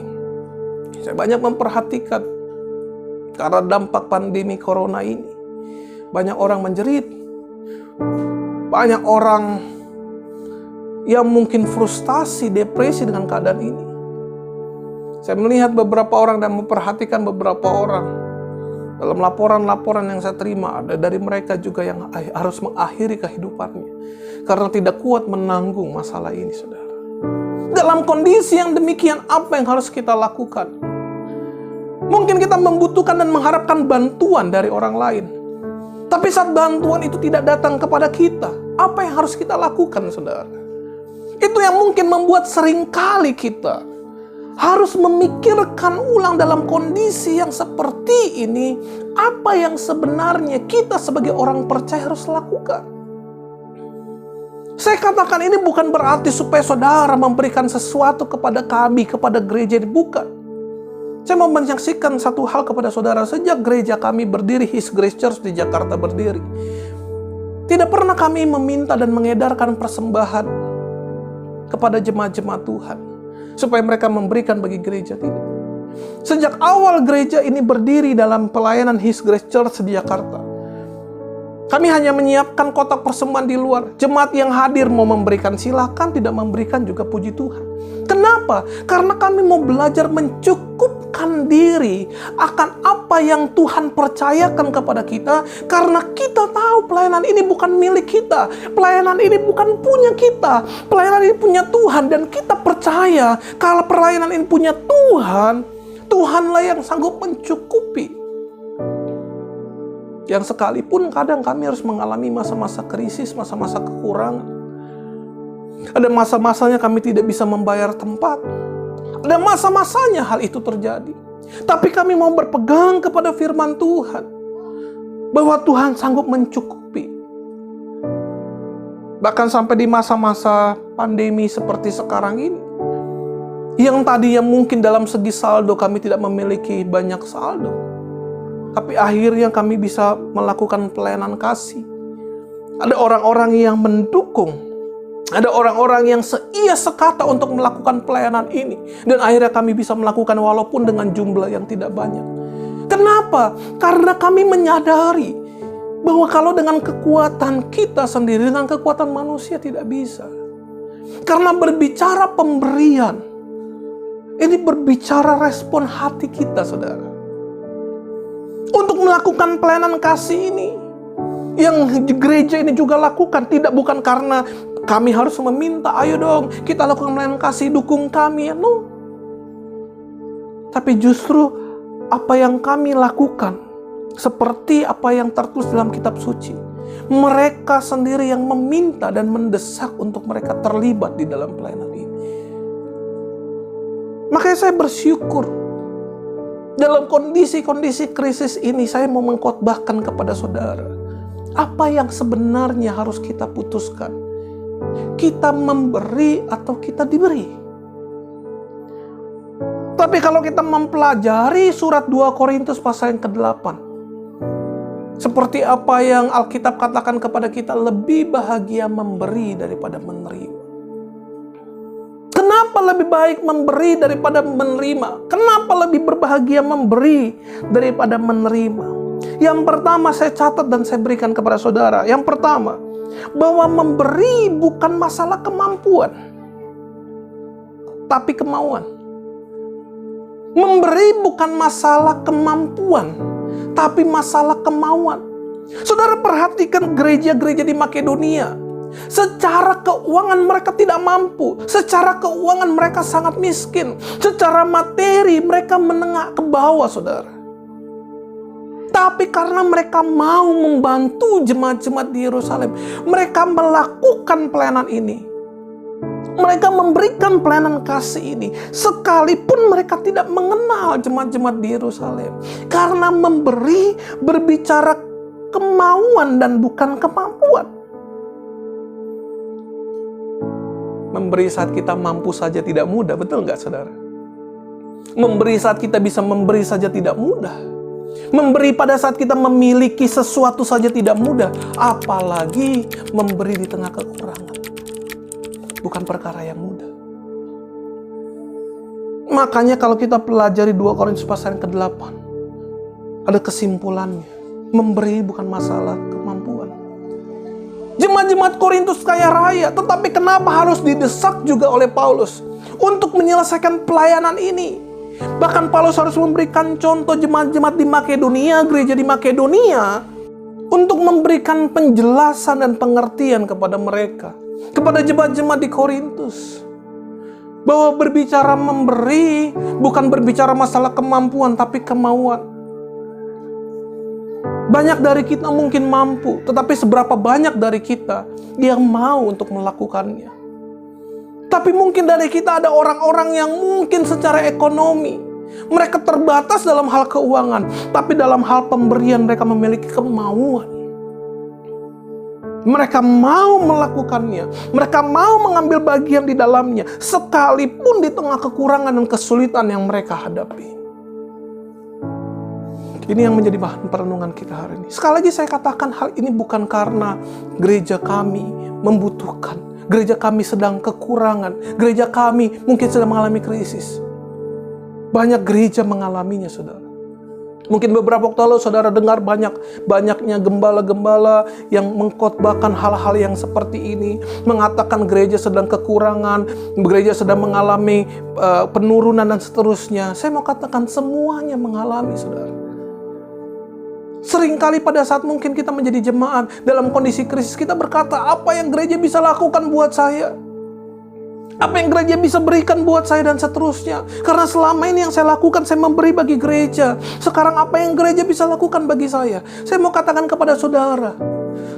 saya banyak memperhatikan karena dampak pandemi corona ini, banyak orang menjerit, banyak orang yang mungkin frustasi, depresi dengan keadaan ini. Saya melihat beberapa orang dan memperhatikan beberapa orang. Dalam laporan-laporan yang saya terima, ada dari mereka juga yang harus mengakhiri kehidupannya karena tidak kuat menanggung masalah ini, saudara. Dalam kondisi yang demikian, apa yang harus kita lakukan? Mungkin kita membutuhkan dan mengharapkan bantuan dari orang lain. Tapi saat bantuan itu tidak datang kepada kita, apa yang harus kita lakukan, saudara? Itu yang mungkin membuat seringkali kita harus memikirkan ulang dalam kondisi yang seperti ini, apa yang sebenarnya kita sebagai orang percaya harus lakukan. Saya katakan ini bukan berarti supaya saudara memberikan sesuatu kepada kami, kepada gereja, bukan. Saya mau menyaksikan satu hal kepada saudara. Sejak gereja kami berdiri, His Grace Church di Jakarta berdiri, tidak pernah kami meminta dan mengedarkan persembahan kepada jemaat-jemaat Tuhan supaya mereka memberikan bagi gereja, tidak. Sejak awal gereja ini berdiri dalam pelayanan His Grace Church di Jakarta, kami hanya menyiapkan kotak persembahan di luar. Jemaat yang hadir mau memberikan silakan, tidak memberikan juga puji Tuhan. Kenapa? Karena kami mau belajar mencukupkan diri akan apa yang Tuhan percayakan kepada kita. Karena kita tahu pelayanan ini bukan milik kita. Pelayanan ini bukan punya kita. Pelayanan ini punya Tuhan. Dan kita percaya kalau pelayanan ini punya Tuhan, Tuhanlah yang sanggup mencukupi. Yang sekalipun kadang kami harus mengalami masa-masa krisis, masa-masa kekurangan. Ada masa-masanya kami tidak bisa membayar tempat. Ada masa-masanya hal itu terjadi. Tapi kami mau berpegang kepada firman Tuhan, bahwa Tuhan sanggup mencukupi. Bahkan sampai di masa-masa pandemi seperti sekarang ini, yang tadinya mungkin dalam segi saldo kami tidak memiliki banyak saldo, tapi akhirnya kami bisa melakukan pelayanan kasih. Ada orang-orang yang mendukung. Ada orang-orang yang seia sekata untuk melakukan pelayanan ini. Dan akhirnya kami bisa melakukan walaupun dengan jumlah yang tidak banyak. Kenapa? Karena kami menyadari bahwa kalau dengan kekuatan kita sendiri, dengan kekuatan manusia tidak bisa. Karena berbicara pemberian, ini berbicara respon hati kita, saudara. Untuk melakukan pelayanan kasih ini, yang gereja ini juga lakukan, bukan karena kami harus meminta, ayo dong kita lakukan pelayanan kasih, dukung kami, ya, no. Tapi justru apa yang kami lakukan, seperti apa yang tertulis dalam kitab suci, mereka sendiri yang meminta dan mendesak untuk mereka terlibat di dalam pelayanan ini. Makanya saya bersyukur dalam kondisi-kondisi krisis ini, saya mau mengkhotbahkan kepada saudara apa yang sebenarnya harus kita putuskan. Kita memberi atau kita diberi. Tapi kalau kita mempelajari surat 2 Korintus pasal yang ke-8, seperti apa yang Alkitab katakan kepada kita, lebih bahagia memberi daripada menerima. Kenapa lebih baik memberi daripada menerima? Kenapa lebih berbahagia memberi daripada menerima? Yang pertama saya catat dan saya berikan kepada saudara. Yang pertama, bahwa memberi bukan masalah kemampuan, tapi kemauan. Memberi bukan masalah kemampuan, tapi masalah kemauan. Saudara perhatikan gereja-gereja di Makedonia. Secara keuangan mereka tidak mampu. Secara keuangan mereka sangat miskin. Secara materi mereka menengah ke bawah, saudara. Tapi karena mereka mau membantu jemaat-jemaat di Yerusalem, mereka melakukan pelayanan ini. Mereka memberikan pelayanan kasih ini, sekalipun mereka tidak mengenal jemaat-jemaat di Yerusalem. Karena memberi berbicara kemauan dan bukan kemampuan. Memberi saat kita mampu saja tidak mudah, betul nggak saudara? Memberi saat kita bisa memberi saja tidak mudah. Memberi pada saat kita memiliki sesuatu saja tidak mudah. Apalagi memberi di tengah kekurangan. Bukan perkara yang mudah. Makanya kalau kita pelajari 2 Korintus pasal yang ke-8, ada kesimpulannya. Memberi bukan masalah kemampuan. Jemaat-jemaat Korintus kaya raya, tetapi kenapa harus didesak juga oleh Paulus untuk menyelesaikan pelayanan ini? Bahkan Paulus harus memberikan contoh jemaat-jemaat di Makedonia, gereja di Makedonia, untuk memberikan penjelasan dan pengertian kepada mereka, kepada jemaat-jemaat di Korintus, bahwa berbicara memberi bukan berbicara masalah kemampuan, tapi kemauan. Banyak dari kita mungkin mampu, tetapi seberapa banyak dari kita yang mau untuk melakukannya? Tapi mungkin dari kita ada orang-orang yang mungkin secara ekonomi mereka terbatas dalam hal keuangan, tapi dalam hal pemberian mereka memiliki kemauan. Mereka mau melakukannya, mereka mau mengambil bagian di dalamnya, sekalipun di tengah kekurangan dan kesulitan yang mereka hadapi. Ini yang menjadi bahan perenungan kita hari ini. Sekali lagi saya katakan, hal ini bukan karena gereja kami membutuhkan, gereja kami sedang kekurangan, gereja kami mungkin sedang mengalami krisis. Banyak gereja mengalaminya, saudara. Mungkin beberapa waktu lalu saudara dengar banyaknya gembala-gembala yang mengkhotbahkan hal-hal yang seperti ini, mengatakan gereja sedang kekurangan, gereja sedang mengalami penurunan dan seterusnya. Saya mau katakan semuanya mengalami, saudara. Seringkali pada saat mungkin kita menjadi jemaat dalam kondisi krisis, kita berkata, apa yang gereja bisa lakukan buat saya? Apa yang gereja bisa berikan buat saya dan seterusnya? Karena selama ini yang saya lakukan, saya memberi bagi gereja. Sekarang apa yang gereja bisa lakukan bagi saya? Saya mau katakan kepada saudara,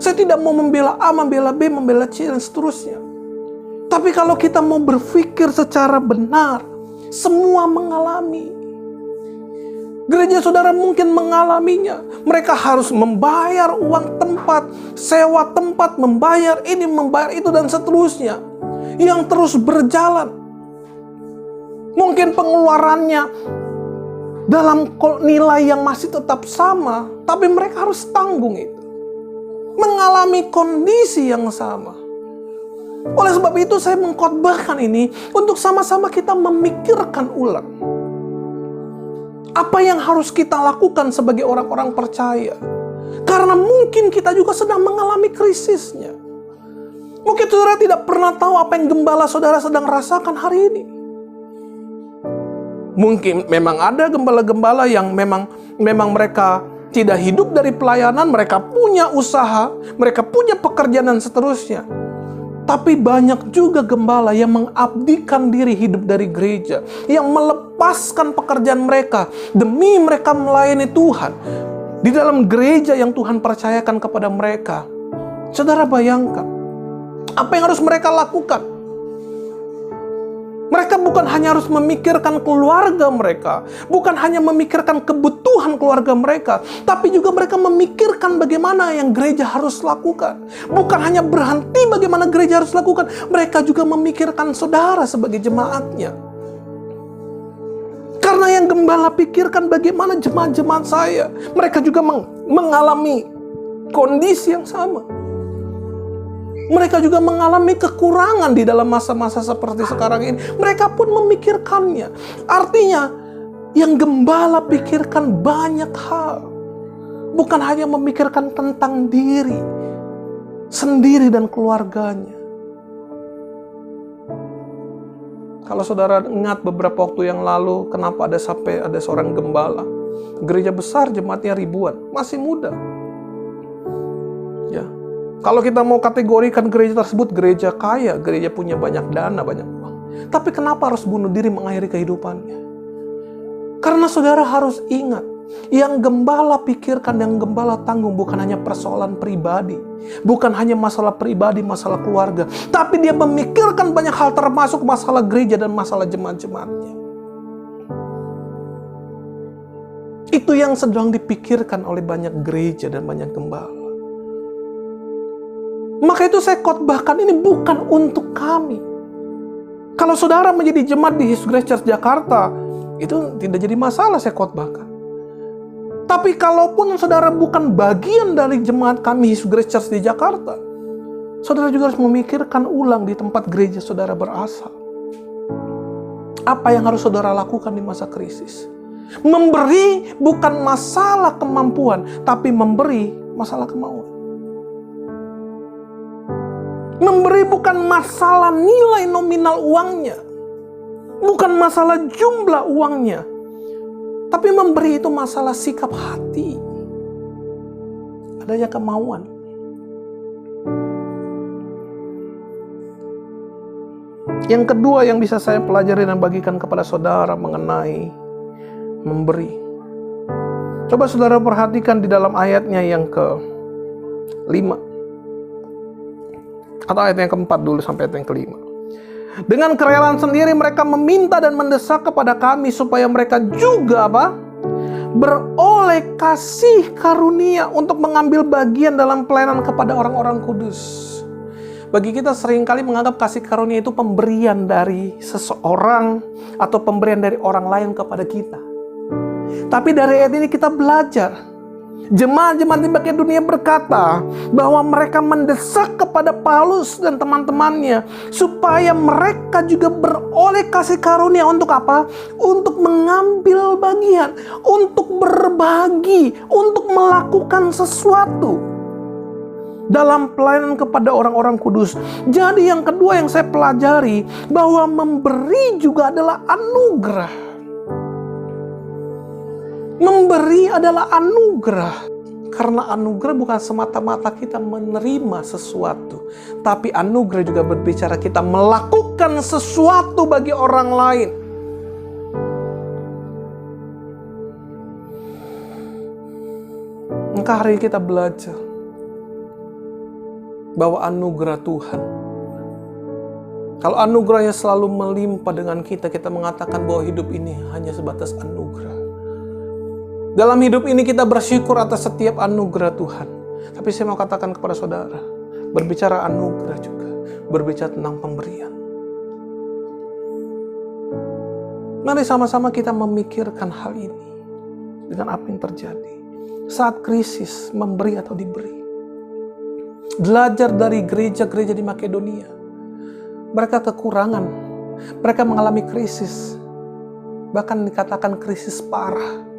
saya tidak mau membela A, membela B, membela C, dan seterusnya. Tapi kalau kita mau berpikir secara benar, semua mengalami. Gereja saudara mungkin mengalaminya. Mereka harus membayar uang tempat, sewa tempat, membayar ini, membayar itu, dan seterusnya. Yang terus berjalan. Mungkin pengeluarannya dalam nilai yang masih tetap sama, tapi mereka harus tanggung itu. Mengalami kondisi yang sama. Oleh sebab itu saya mengkhotbahkan ini untuk sama-sama kita memikirkan ulang. Apa yang harus kita lakukan sebagai orang-orang percaya? Karena mungkin kita juga sedang mengalami krisisnya. Mungkin saudara tidak pernah tahu apa yang gembala saudara sedang rasakan hari ini. Mungkin memang ada gembala-gembala yang memang mereka tidak hidup dari pelayanan, mereka punya usaha, mereka punya pekerjaan dan seterusnya. Tapi banyak juga gembala yang mengabdikan diri hidup dari gereja, yang melepaskan pekerjaan mereka demi mereka melayani Tuhan di dalam gereja yang Tuhan percayakan kepada mereka. Saudara bayangkan, apa yang harus mereka lakukan? Mereka bukan hanya harus memikirkan keluarga mereka, bukan hanya memikirkan kebutuhan keluarga mereka, tapi juga mereka memikirkan bagaimana yang gereja harus lakukan. Bukan hanya berhenti bagaimana gereja harus lakukan, mereka juga memikirkan saudara sebagai jemaatnya. Karena yang gembala pikirkan bagaimana jemaat-jemaat saya, mereka juga mengalami kondisi yang sama. Mereka juga mengalami kekurangan di dalam masa-masa seperti sekarang ini. Mereka pun memikirkannya. Artinya, yang gembala pikirkan banyak hal. Bukan hanya memikirkan tentang diri sendiri dan keluarganya. Kalau saudara ingat beberapa waktu yang lalu, kenapa ada seorang gembala Gereja besar jemaatnya ribuan, masih muda. Ya. Kalau kita mau kategorikan gereja tersebut gereja kaya, gereja punya banyak dana, banyak uang. Tapi kenapa harus bunuh diri mengakhiri kehidupannya? Karena saudara harus ingat, yang gembala pikirkan, yang gembala tanggung bukan hanya persoalan pribadi, bukan hanya masalah pribadi, masalah keluarga, tapi dia memikirkan banyak hal termasuk masalah gereja dan masalah jemaat-jemaatnya. Itu yang sedang dipikirkan oleh banyak gereja dan banyak gembala. Maka itu saya khotbahkan ini bukan untuk kami. Kalau saudara menjadi jemaat di His Grace Church Jakarta, itu tidak jadi masalah saya khotbahkan. Tapi kalaupun saudara bukan bagian dari jemaat kami His Grace Church di Jakarta, saudara juga harus memikirkan ulang di tempat gereja saudara berasal. Apa yang harus saudara lakukan di masa krisis? Memberi bukan masalah kemampuan, tapi memberi masalah kemauan. Memberi bukan masalah nilai nominal uangnya, bukan masalah jumlah uangnya, tapi memberi itu masalah sikap hati. Adanya kemauan. Yang kedua yang bisa saya pelajari dan bagikan kepada saudara mengenai memberi. Coba saudara perhatikan di dalam ayatnya yang ke-5. Atau ayat yang ke-4 dulu sampai ayat yang ke-5. Dengan kerelaan sendiri mereka meminta dan mendesak kepada kami supaya mereka juga beroleh kasih karunia untuk mengambil bagian dalam pelayanan kepada orang-orang kudus. Bagi kita seringkali menganggap kasih karunia itu pemberian dari seseorang atau pemberian dari orang lain kepada kita. Tapi dari ayat ini kita belajar. Jemaat-jemaat di Makedonia berkata bahwa mereka mendesak kepada Paulus dan teman-temannya supaya mereka juga beroleh kasih karunia untuk apa? Untuk mengambil bagian, untuk berbagi, untuk melakukan sesuatu dalam pelayanan kepada orang-orang kudus. Jadi yang kedua yang saya pelajari, bahwa memberi juga adalah anugerah. Memberi adalah anugerah. Karena anugerah bukan semata-mata kita menerima sesuatu, tapi anugerah juga berbicara kita melakukan sesuatu bagi orang lain. Maka hari ini kita belajar bahwa anugerah Tuhan, kalau anugerahnya selalu melimpah dengan kita, kita mengatakan bahwa hidup ini hanya sebatas anugerah. Dalam hidup ini kita bersyukur atas setiap anugerah Tuhan. Tapi saya mau katakan kepada saudara, berbicara anugerah juga berbicara tentang pemberian. Mari sama-sama kita memikirkan hal ini dengan apa yang terjadi saat krisis, memberi atau diberi. Belajar dari gereja-gereja di Makedonia. Mereka kekurangan, mereka mengalami krisis, bahkan dikatakan krisis parah.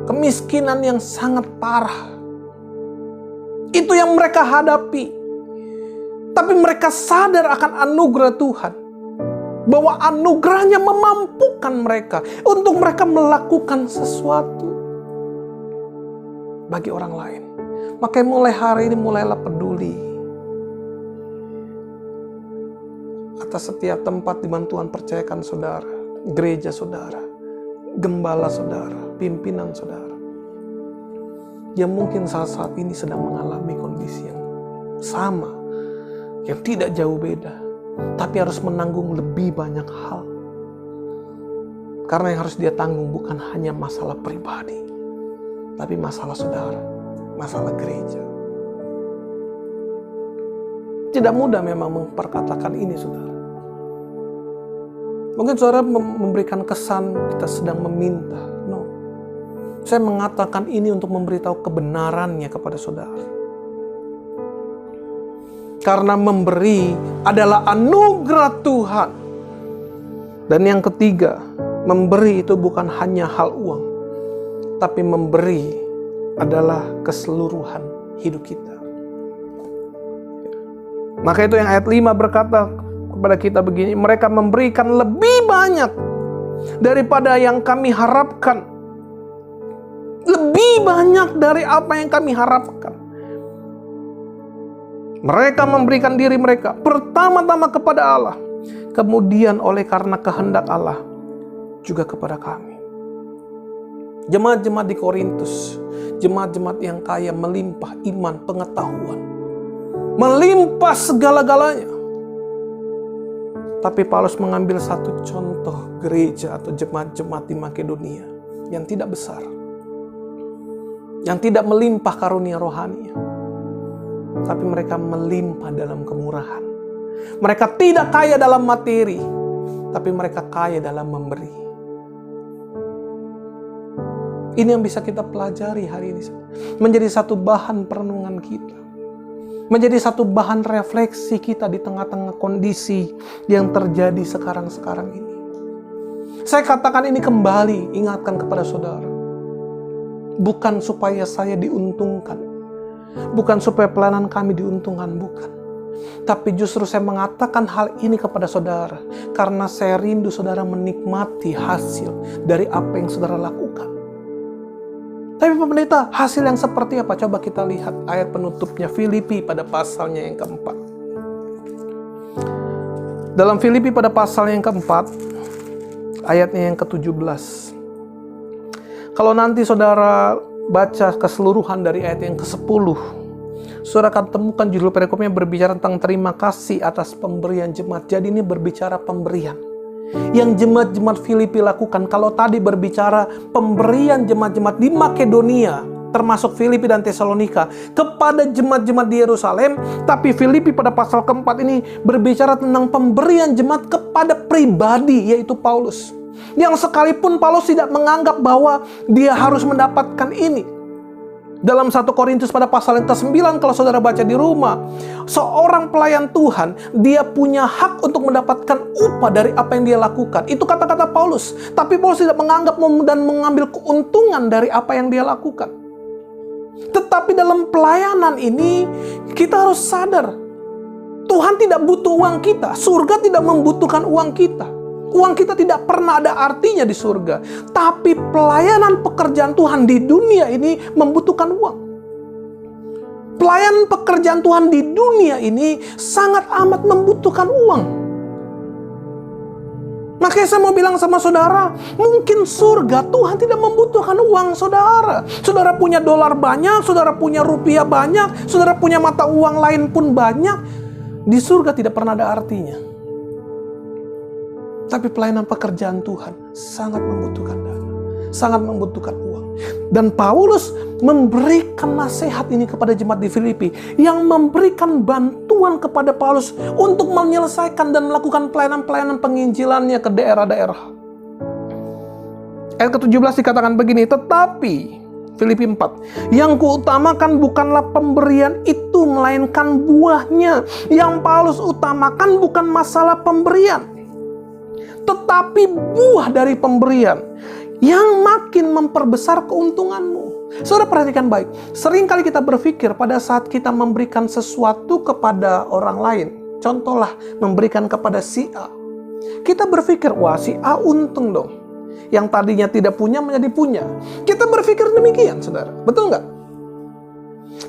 Kemiskinan yang sangat parah. Itu yang mereka hadapi. Tapi mereka sadar akan anugerah Tuhan. Bahwa anugerahnya memampukan mereka untuk mereka melakukan sesuatu bagi orang lain. Makanya mulai hari ini mulailah peduli atas setiap tempat di mana Tuhan percayakan saudara, gereja saudara, gembala saudara, pimpinan saudara, yang mungkin saat ini sedang mengalami kondisi yang sama, yang tidak jauh beda, tapi harus menanggung lebih banyak hal. Karena yang harus dia tanggung bukan hanya masalah pribadi, tapi masalah saudara, masalah gereja. Tidak mudah memang memperkatakan ini, saudara. Mungkin saudara memberikan kesan kita sedang meminta. No. Saya mengatakan ini untuk memberitahu kebenarannya kepada saudara. Karena memberi adalah anugerah Tuhan. Dan yang ketiga, memberi itu bukan hanya hal uang, tapi memberi adalah keseluruhan hidup kita. Maka itu yang ayat 5 berkata kepada kita begini, mereka memberikan lebih banyak daripada yang kami harapkan. lebih banyak dari apa yang kami harapkan. Mereka memberikan diri mereka pertama-tama kepada Allah, kemudian oleh karena kehendak Allah juga kepada kami. Jemaat-jemaat di Korintus, jemaat-jemaat yang kaya melimpah iman, pengetahuan, melimpah segala-galanya. Tapi Paulus mengambil satu contoh gereja atau jemaat-jemaat di Makedonia yang tidak besar, yang tidak melimpah karunia rohaninya, tapi mereka melimpah dalam kemurahan. Mereka tidak kaya dalam materi, tapi mereka kaya dalam memberi. Ini yang bisa kita pelajari hari ini, menjadi satu bahan perenungan kita, menjadi satu bahan refleksi kita di tengah-tengah kondisi yang terjadi sekarang-sekarang ini. Saya katakan ini kembali, ingatkan kepada saudara, bukan supaya saya diuntungkan, bukan supaya pelayanan kami diuntungkan, bukan. Tapi justru saya mengatakan hal ini kepada saudara karena saya rindu saudara menikmati hasil dari apa yang saudara lakukan. Tapi pendeta, hasil yang seperti apa? Coba kita lihat ayat penutupnya Filipi pada pasalnya yang keempat. Dalam Filipi pada pasalnya yang keempat, ayatnya yang ke-17. Kalau nanti saudara baca keseluruhan dari ayat yang ke-10, saudara akan temukan judul perikopnya berbicara tentang terima kasih atas pemberian jemaat. Jadi ini berbicara pemberian yang jemaat-jemaat Filipi lakukan. Kalau tadi berbicara pemberian jemaat-jemaat di Makedonia, termasuk Filipi dan Tesalonika, kepada jemaat-jemaat di Yerusalem, tapi Filipi pada pasal keempat ini berbicara tentang pemberian jemaat kepada pribadi, yaitu Paulus. Yang sekalipun Paulus tidak menganggap bahwa dia harus mendapatkan ini. Dalam 1 Korintus pada pasal yang ke-9, kalau saudara baca di rumah, seorang pelayan Tuhan, dia punya hak untuk mendapatkan upah dari apa yang dia lakukan. Itu kata-kata Paulus. Tapi Paulus tidak menganggap dan mengambil keuntungan dari apa yang dia lakukan. Tetapi dalam pelayanan ini, kita harus sadar, Tuhan tidak butuh uang kita. Surga tidak membutuhkan uang kita. Uang kita tidak pernah ada artinya di surga. Tapi pelayanan pekerjaan Tuhan di dunia ini membutuhkan uang. Pelayanan pekerjaan Tuhan di dunia ini sangat amat membutuhkan uang. Makanya saya mau bilang sama saudara, mungkin surga Tuhan tidak membutuhkan uang saudara. Saudara punya dolar banyak, saudara punya rupiah banyak, saudara punya mata uang lain pun banyak. Di surga tidak pernah ada artinya. Tapi pelayanan pekerjaan Tuhan sangat membutuhkan dana, sangat membutuhkan uang. Dan Paulus memberikan nasihat ini kepada jemaat di Filipi, yang memberikan bantuan kepada Paulus untuk menyelesaikan dan melakukan pelayanan-pelayanan penginjilannya ke daerah-daerah. Ayat ke-17 dikatakan begini, tetapi Filipi 4, yang kuutamakan bukanlah pemberian itu, melainkan buahnya. Yang Paulus utamakan bukan masalah pemberian, tetapi buah dari pemberian yang makin memperbesar keuntunganmu. Saudara perhatikan baik, seringkali kita berpikir pada saat kita memberikan sesuatu kepada orang lain, contohlah memberikan kepada si A, kita berpikir, wah si A untung dong, yang tadinya tidak punya menjadi punya. Kita berpikir demikian, saudara, betul nggak?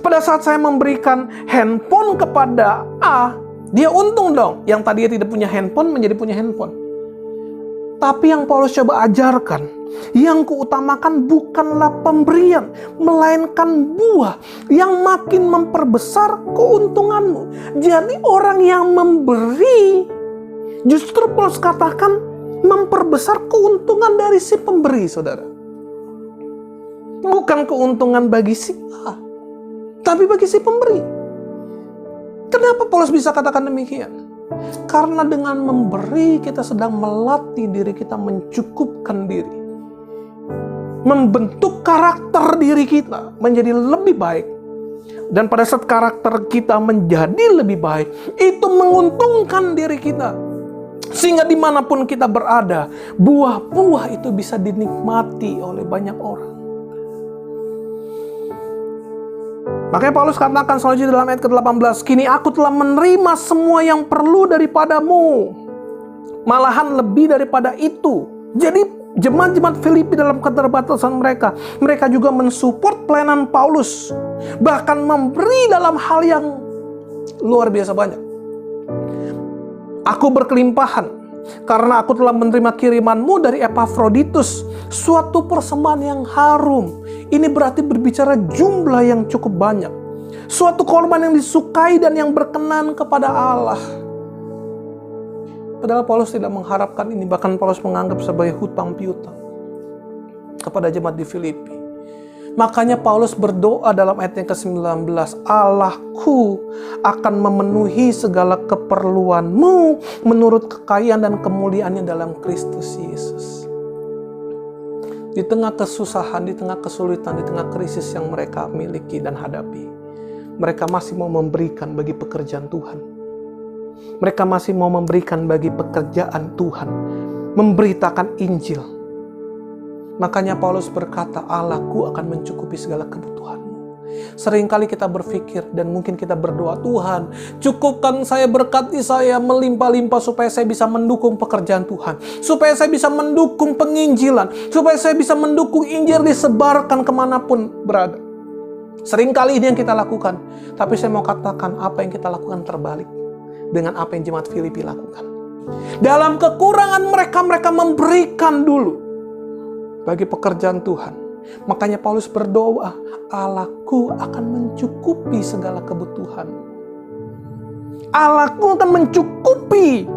Pada saat saya memberikan handphone kepada A, dia untung dong, yang tadinya tidak punya handphone menjadi punya handphone. Tapi yang Paulus coba ajarkan, yang kuutamakan bukanlah pemberian, melainkan buah yang makin memperbesar keuntunganmu. Jadi orang yang memberi, justru Paulus katakan memperbesar keuntungan dari si pemberi, saudara. Bukan keuntungan bagi si A, tapi bagi si pemberi. Kenapa Paulus bisa katakan demikian? Karena dengan memberi kita sedang melatih diri kita mencukupkan diri, membentuk karakter diri kita menjadi lebih baik. Dan pada saat karakter kita menjadi lebih baik, itu menguntungkan diri kita, sehingga dimanapun kita berada, buah-buah itu bisa dinikmati oleh banyak orang. Makanya Paulus katakan selanjutnya dalam ayat ke-18, kini aku telah menerima semua yang perlu daripadamu, malahan lebih daripada itu. Jadi jemaat-jemaat Filipi dalam keterbatasan mereka, mereka juga mensupport pelayanan Paulus, bahkan memberi dalam hal yang luar biasa banyak. Aku berkelimpahan karena aku telah menerima kirimanmu dari Epafroditus, suatu persembahan yang harum. Ini berarti berbicara jumlah yang cukup banyak, suatu korban yang disukai dan yang berkenan kepada Allah. Padahal Paulus tidak mengharapkan ini, bahkan Paulus menganggap sebagai hutang piutang kepada jemaat di Filipi. Makanya Paulus berdoa dalam ayat yang ke-19, Allahku akan memenuhi segala keperluanmu menurut kekayaan dan kemuliaannya dalam Kristus Yesus. Di tengah kesusahan, di tengah kesulitan, di tengah krisis yang mereka miliki dan hadapi, mereka masih mau memberikan bagi pekerjaan Tuhan. Mereka masih mau memberikan bagi pekerjaan Tuhan, memberitakan Injil. Makanya Paulus berkata, Allahku akan mencukupi segala kebutuhanmu. Seringkali kita berpikir dan mungkin kita berdoa, Tuhan, cukupkan saya, berkati saya melimpah-limpah supaya saya bisa mendukung pekerjaan Tuhan, supaya saya bisa mendukung penginjilan, supaya saya bisa mendukung Injil disebarkan kemanapun berada. Seringkali ini yang kita lakukan, tapi saya mau katakan apa yang kita lakukan terbalik dengan apa yang jemaat Filipi lakukan. Dalam kekurangan mereka, mereka memberikan dulu bagi pekerjaan Tuhan. Makanya Paulus berdoa, Allahku akan mencukupi segala kebutuhan. Allahku akan mencukupi,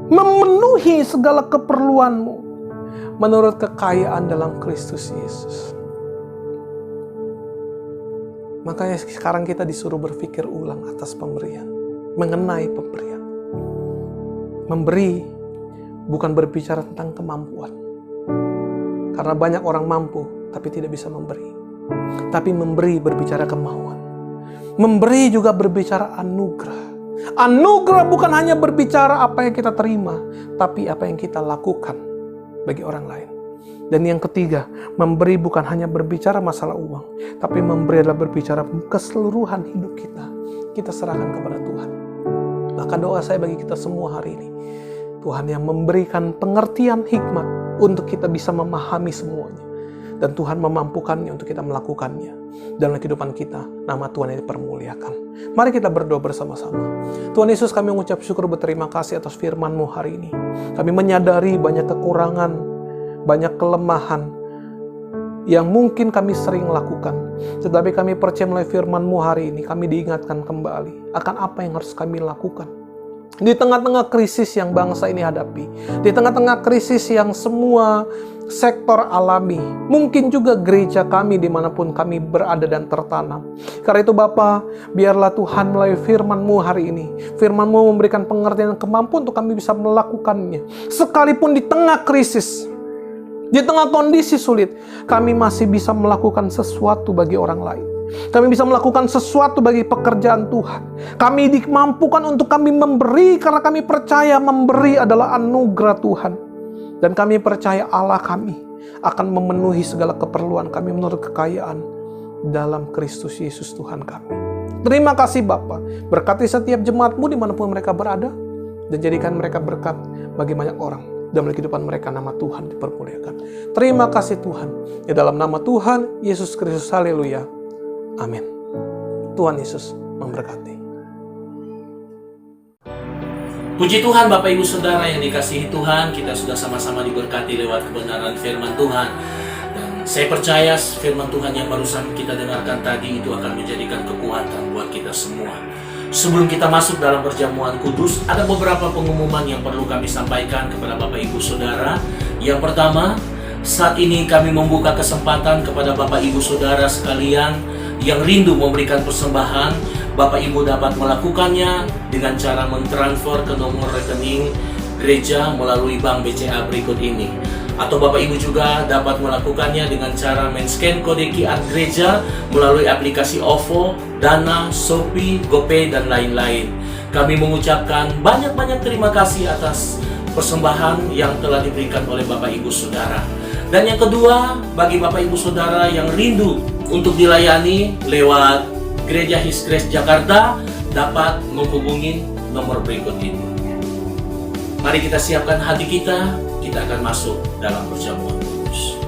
memenuhi segala keperluanmu menurut kekayaan dalam Kristus Yesus. Makanya sekarang kita disuruh berpikir ulang atas pemberian, mengenai pemberian. Memberi bukan berbicara tentang kemampuan. Karena banyak orang mampu tapi tidak bisa memberi. Tapi memberi berbicara kemauan. Memberi juga berbicara anugerah. Anugerah bukan hanya berbicara apa yang kita terima, tapi apa yang kita lakukan bagi orang lain. Dan yang ketiga, memberi bukan hanya berbicara masalah uang, tapi memberi adalah berbicara keseluruhan hidup kita. Kita serahkan kepada Tuhan. Maka doa saya bagi kita semua hari ini, Tuhan yang memberikan pengertian hikmat untuk kita bisa memahami semuanya. Dan Tuhan memampukannya untuk kita melakukannya. Dalam kehidupan kita, nama Tuhan yang dipermuliakan. Mari kita berdoa bersama-sama. Tuhan Yesus, kami mengucap syukur berterima kasih atas firman-Mu hari ini. Kami menyadari banyak kekurangan, banyak kelemahan yang mungkin kami sering lakukan. Tetapi kami percaya melalui firman-Mu hari ini, kami diingatkan kembali akan apa yang harus kami lakukan. Di tengah-tengah krisis yang bangsa ini hadapi, di tengah-tengah krisis yang semua sektor alami, mungkin juga gereja kami dimanapun kami berada dan tertanam. Karena itu Bapa, biarlah Tuhan melalui firman-Mu hari ini, firman-Mu memberikan pengertian dan kemampuan untuk kami bisa melakukannya. Sekalipun di tengah krisis, di tengah kondisi sulit, kami masih bisa melakukan sesuatu bagi orang lain. Kami bisa melakukan sesuatu bagi pekerjaan Tuhan. Kami dimampukan untuk kami memberi karena kami percaya memberi adalah anugerah Tuhan. Dan kami percaya Allah kami akan memenuhi segala keperluan kami menurut kekayaan dalam Kristus Yesus Tuhan kami. Terima kasih Bapa. Berkati setiap jemaat-Mu dimanapun mereka berada. Dan jadikan mereka berkat bagi banyak orang. Dalam kehidupan mereka nama Tuhan dipermuliakan. Terima kasih Tuhan. Di dalam nama Tuhan Yesus Kristus. Haleluya. Amin. Tuhan Yesus memberkati. Puji Tuhan Bapak Ibu Saudara yang dikasihi Tuhan, kita sudah sama-sama diberkati lewat kebenaran firman Tuhan. Dan saya percaya firman Tuhan yang barusan kita dengarkan tadi itu akan menjadikan kekuatan buat kita semua. Sebelum kita masuk dalam perjamuan kudus, ada beberapa pengumuman yang perlu kami sampaikan kepada Bapak Ibu Saudara. Yang pertama, saat ini kami membuka kesempatan kepada Bapak Ibu Saudara sekalian yang rindu memberikan persembahan. Bapak Ibu dapat melakukannya dengan cara mentransfer ke nomor rekening gereja melalui bank BCA berikut ini. Atau Bapak Ibu juga dapat melakukannya dengan cara men-scan kode QR gereja melalui aplikasi OVO, Dana, Shopee, GoPay, dan lain-lain. Kami mengucapkan banyak-banyak terima kasih atas persembahan yang telah diberikan oleh Bapak Ibu Saudara. Dan yang kedua, bagi Bapak Ibu Saudara yang rindu untuk dilayani lewat Gereja His Grace Jakarta, dapat menghubungi nomor berikut ini. Mari kita siapkan hati kita kita akan masuk dalam perjamuan kudus.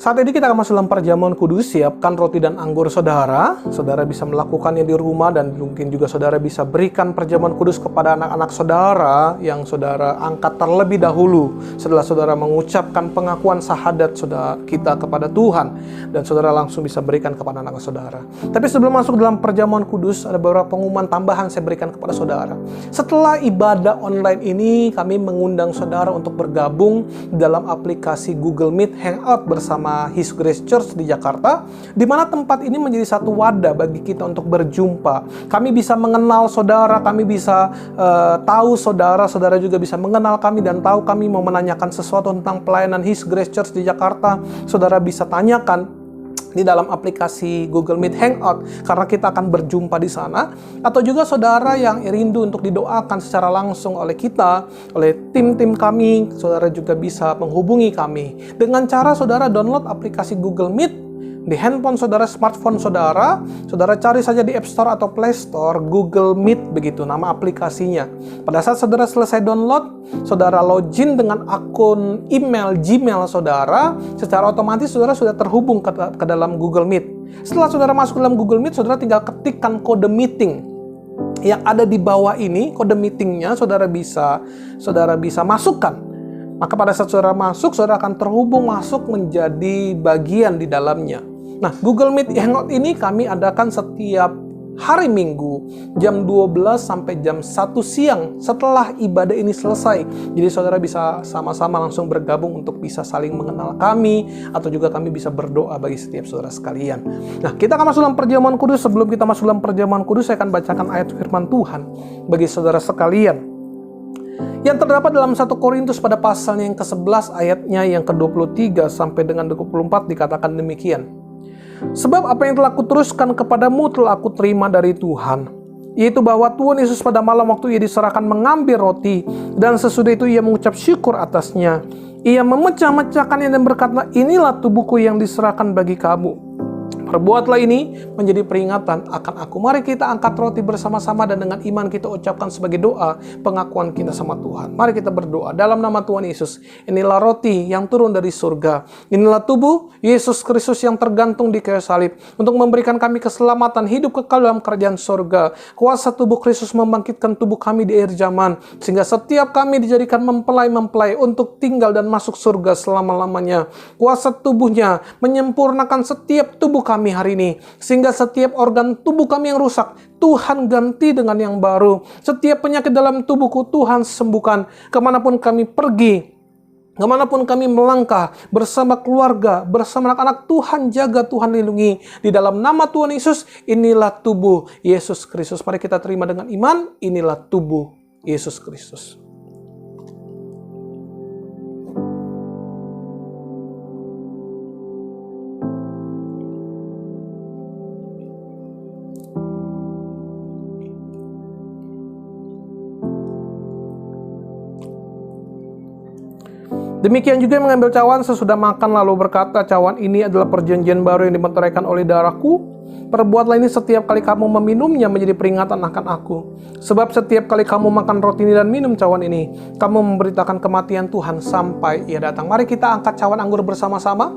Saat ini kita akan masuk dalam perjamuan kudus. Siapkan roti dan anggur saudara. Saudara bisa melakukannya di rumah, dan mungkin juga saudara bisa berikan perjamuan kudus kepada anak-anak saudara yang saudara angkat terlebih dahulu setelah saudara mengucapkan pengakuan syahadat saudara kita kepada Tuhan, dan saudara langsung bisa berikan kepada anak saudara. Tapi sebelum masuk dalam perjamuan kudus, ada beberapa pengumuman tambahan saya berikan kepada saudara. Setelah ibadah online ini, kami mengundang saudara untuk bergabung dalam aplikasi Google Meet Hangout bersama His Grace Church di Jakarta, di mana tempat ini menjadi satu wadah bagi kita untuk berjumpa. Kami bisa mengenal saudara, kami bisa tahu saudara, saudara juga bisa mengenal kami dan tahu kami mau menanyakan sesuatu tentang pelayanan His Grace Church di Jakarta. Saudara bisa tanyakan di dalam aplikasi Google Meet Hangout, karena kita akan berjumpa di sana. Atau juga saudara yang rindu untuk didoakan secara langsung oleh kita, oleh tim-tim kami, saudara juga bisa menghubungi kami dengan cara saudara download aplikasi Google Meet di handphone saudara, smartphone saudara. Saudara cari saja di App Store atau Play Store Google Meet, begitu nama aplikasinya. Pada saat saudara selesai download, saudara login dengan akun email Gmail saudara, secara otomatis saudara sudah terhubung ke dalam Google Meet. Setelah saudara masuk dalam Google Meet, saudara tinggal ketikkan kode meeting yang ada di bawah ini. Kode meetingnya saudara bisa masukkan. Maka pada saat saudara masuk, saudara akan terhubung masuk menjadi bagian di dalamnya. Nah, Google Meet Hangout ini kami adakan setiap hari Minggu jam 12 sampai jam 1 siang setelah ibadah ini selesai. Jadi saudara bisa sama-sama langsung bergabung untuk bisa saling mengenal kami, atau juga kami bisa berdoa bagi setiap saudara sekalian. Nah, kita akan masuk dalam perjamuan kudus. Sebelum kita masuk dalam perjamuan kudus, saya akan bacakan ayat firman Tuhan bagi saudara sekalian yang terdapat dalam 1 Korintus pada pasalnya yang ke-11 ayatnya yang ke-23 sampai dengan 24. Dikatakan demikian: sebab apa yang telah kuteruskan kepadamu telah aku terima dari Tuhan, yaitu bahwa Tuhan Yesus pada malam waktu ia diserahkan mengambil roti, dan sesudah itu ia mengucap syukur atasnya. Ia memecah-mecahkannya dan berkata, inilah tubuhku yang diserahkan bagi kamu. Perbuatlah ini menjadi peringatan akan aku. Mari kita angkat roti bersama-sama dan dengan iman kita ucapkan sebagai doa pengakuan kita sama Tuhan. Mari kita berdoa dalam nama Tuhan Yesus. Inilah roti yang turun dari surga. Inilah tubuh Yesus Kristus yang tergantung di kayu salib untuk memberikan kami keselamatan, hidup kekal dalam kerajaan surga. Kuasa tubuh Kristus membangkitkan tubuh kami di akhir zaman, sehingga setiap kami dijadikan mempelai-mempelai untuk tinggal dan masuk surga selama-lamanya. Kuasa tubuhnya menyempurnakan setiap tubuh kami hari ini, sehingga setiap organ tubuh kami yang rusak Tuhan ganti dengan yang baru. Setiap penyakit dalam tubuhku Tuhan sembuhkan. Kemanapun kami pergi, kemanapun kami melangkah, bersama keluarga, bersama anak-anak, Tuhan jaga, Tuhan lindungi. Di dalam nama Tuhan Yesus, inilah tubuh Yesus Kristus. Mari kita terima dengan iman. Inilah tubuh Yesus Kristus. Demikian juga mengambil cawan sesudah makan lalu berkata, cawan ini adalah perjanjian baru yang dimeteraikan oleh darahku. Perbuatlah ini setiap kali kamu meminumnya menjadi peringatan akan aku. Sebab setiap kali kamu makan roti ini dan minum cawan ini, kamu memberitakan kematian Tuhan sampai ia datang. Mari kita angkat cawan anggur bersama-sama,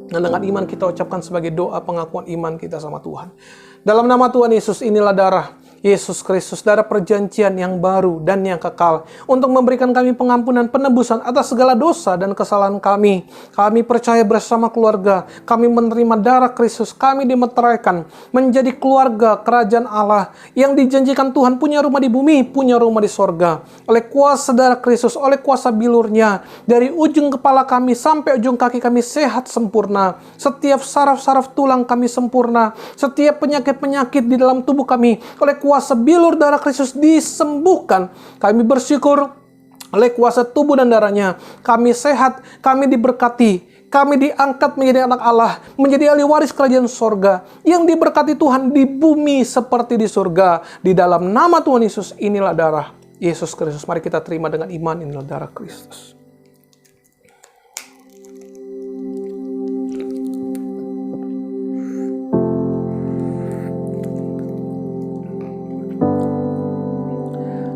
dan dengan iman kita ucapkan sebagai doa pengakuan iman kita sama Tuhan. Dalam nama Tuhan Yesus, inilah darah Yesus Kristus, darah perjanjian yang baru dan yang kekal, untuk memberikan kami pengampunan penebusan atas segala dosa dan kesalahan kami. Kami percaya bersama keluarga, kami menerima darah Kristus, kami dimeteraikan menjadi keluarga kerajaan Allah yang dijanjikan Tuhan, punya rumah di bumi, punya rumah di sorga. Oleh kuasa darah Kristus, oleh kuasa bilurnya, dari ujung kepala kami sampai ujung kaki kami sehat sempurna. Setiap saraf-saraf tulang kami sempurna. Setiap penyakit-penyakit di dalam tubuh kami, oleh kuasa bilur darah Kristus disembuhkan. Kami bersyukur oleh kuasa tubuh dan darahnya kami sehat, kami diberkati, kami diangkat menjadi anak Allah, menjadi ahli waris kerajaan sorga, yang diberkati Tuhan di bumi seperti di surga. Di dalam nama Tuhan Yesus, inilah darah Yesus Kristus. Mari kita terima dengan iman, inilah darah Kristus.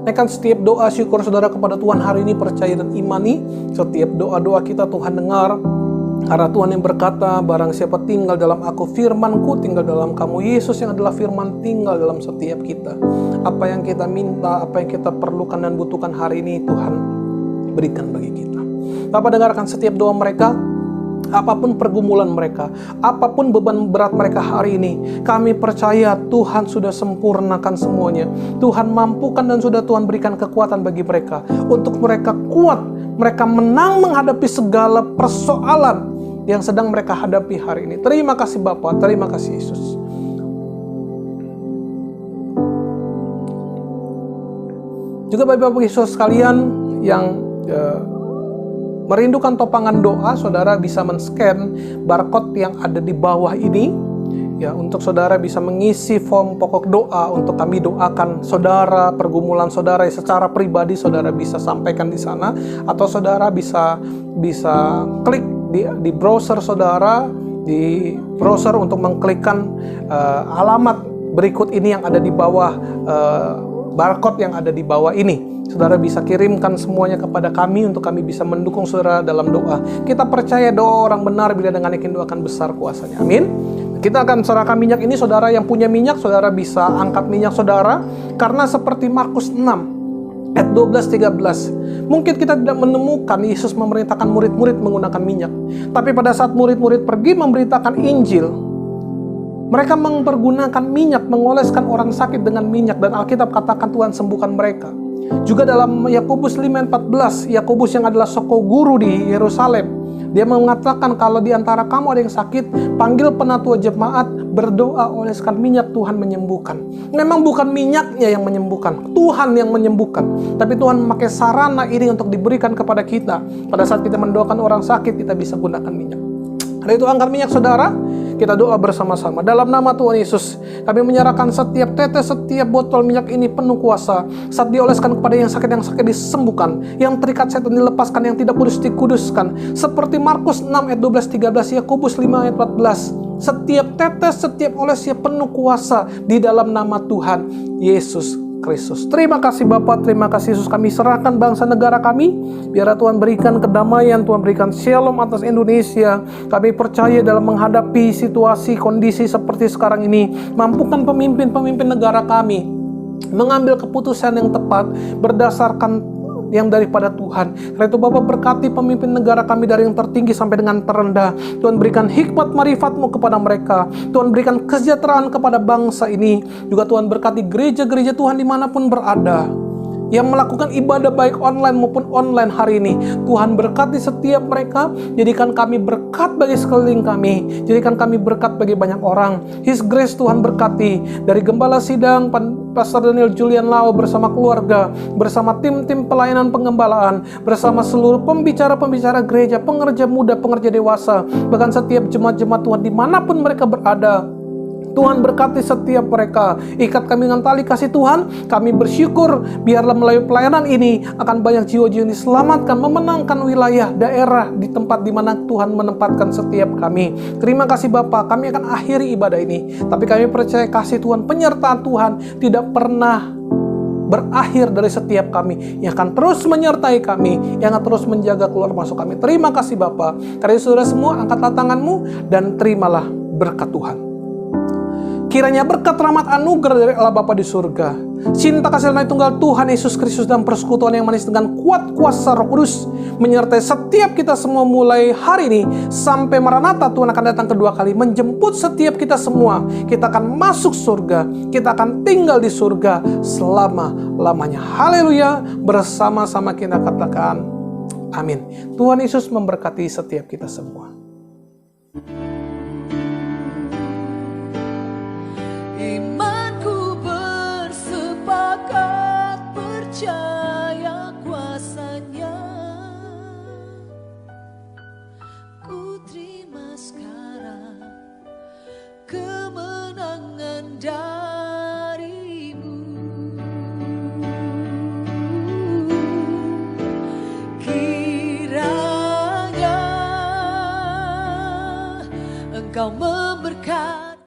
Naikkan setiap doa syukur saudara kepada Tuhan hari ini, percaya dan imani. Setiap doa-doa kita Tuhan dengar. Karena Tuhan yang berkata, barang siapa tinggal dalam aku, firman-Ku tinggal dalam kamu. Yesus yang adalah firman tinggal dalam setiap kita. Apa yang kita minta, apa yang kita perlukan dan butuhkan hari ini, Tuhan berikan bagi kita. Bapa, dengarkan setiap doa mereka. Apapun pergumulan mereka, apapun beban berat mereka hari ini, kami percaya Tuhan sudah sempurnakan semuanya. Tuhan mampukan dan sudah Tuhan berikan kekuatan bagi mereka, untuk mereka kuat, mereka menang menghadapi segala persoalan yang sedang mereka hadapi hari ini. Terima kasih Bapa, terima kasih Yesus. Juga Bapak-Bapak Yesus sekalian yang merindukan topangan doa, saudara bisa men-scan barcode yang ada di bawah ini. Ya, untuk saudara bisa mengisi form pokok doa untuk kami doakan saudara, pergumulan saudara secara pribadi saudara bisa sampaikan di sana, atau saudara bisa klik di browser saudara, di browser untuk mengklikkan alamat berikut ini yang ada di bawah barcode yang ada di bawah ini. Saudara bisa kirimkan semuanya kepada kami untuk kami bisa mendukung saudara dalam doa. Kita percaya doa orang benar bila dengan yakin doa akan besar kuasanya. Amin. Kita akan serahkan minyak ini, saudara yang punya minyak, saudara bisa angkat minyak saudara. Karena seperti Markus 6 ayat 12-13, mungkin kita tidak menemukan Yesus memerintahkan murid-murid menggunakan minyak. Tapi pada saat murid-murid pergi memberitakan Injil, mereka mempergunakan minyak, mengoleskan orang sakit dengan minyak, dan Alkitab katakan Tuhan sembuhkan mereka. Juga dalam Yakobus 5:14, Yakobus yang adalah soko guru di Yerusalem, dia mengatakan kalau di antara kamu ada yang sakit, panggil penatua jemaat, berdoa, oleskan minyak, Tuhan menyembuhkan. Memang bukan minyaknya yang menyembuhkan, Tuhan yang menyembuhkan. Tapi Tuhan memakai sarana ini untuk diberikan kepada kita. Pada saat kita mendoakan orang sakit, kita bisa gunakan minyak. Karena itu angkat minyak saudara, kita doa bersama-sama. Dalam nama Tuhan Yesus, kami menyerahkan setiap tetes, setiap botol minyak ini penuh kuasa. Saat dioleskan kepada yang sakit disembuhkan, yang terikat setan dilepaskan, yang tidak kudus dikuduskan. Seperti Markus 6 ayat 12-13, Yakobus 5 ayat 14. Setiap tetes, setiap olesnya penuh kuasa di dalam nama Tuhan Yesus Kristus. Terima kasih Bapa, terima kasih Yesus. Kami serahkan bangsa negara kami, biar Tuhan berikan kedamaian, Tuhan berikan shalom atas Indonesia. Kami percaya dalam menghadapi situasi, kondisi seperti sekarang ini, mampukan pemimpin-pemimpin negara kami mengambil keputusan yang tepat berdasarkan yang daripada Tuhan. Karena itu Bapak berkati pemimpin negara kami dari yang tertinggi sampai dengan terendah. Tuhan berikan hikmat marifat-Mu kepada mereka. Tuhan berikan kesejahteraan kepada bangsa ini. Juga Tuhan berkati gereja-gereja Tuhan dimanapun berada, yang melakukan ibadah baik online maupun online hari ini. Tuhan berkati setiap mereka, jadikan kami berkat bagi sekeliling kami, jadikan kami berkat bagi banyak orang. His Grace Tuhan berkati dari Gembala Sidang Pastor Daniel Julian Lau bersama keluarga, bersama tim-tim pelayanan pengembalaan, bersama seluruh pembicara-pembicara gereja, pengerja muda, pengerja dewasa, bahkan setiap jemaat-jemaat Tuhan dimanapun mereka berada. Tuhan berkati setiap mereka. Ikat kami dengan tali kasih Tuhan. Kami bersyukur biarlah melalui pelayanan ini akan banyak jiwa-jiwa yang diselamatkan, memenangkan wilayah, daerah di tempat di mana Tuhan menempatkan setiap kami. Terima kasih Bapa. Kami akan akhiri ibadah ini, tapi kami percaya kasih Tuhan, penyertaan Tuhan tidak pernah berakhir dari setiap kami, yang akan terus menyertai kami, yang akan terus menjaga keluar masuk kami. Terima kasih Bapa. Karena saudara semua, angkatlah tanganmu dan terimalah berkat Tuhan. Kiranya berkat rahmat anugerah dari Allah Bapa di surga, cinta kasih dan tunggal Tuhan Yesus Kristus dan persekutuan yang manis dengan kuat kuasa Roh Kudus menyertai setiap kita semua mulai hari ini sampai Maranatha Tuhan akan datang kedua kali menjemput setiap kita semua. Kita akan masuk surga, kita akan tinggal di surga selama-lamanya. Haleluya. Bersama-sama kita katakan amin. Tuhan Yesus memberkati setiap kita semua. Imanku bersepakat percaya kuasa-Nya. Ku terima sekarang kemenangan dari-Mu. Kiranya Engkau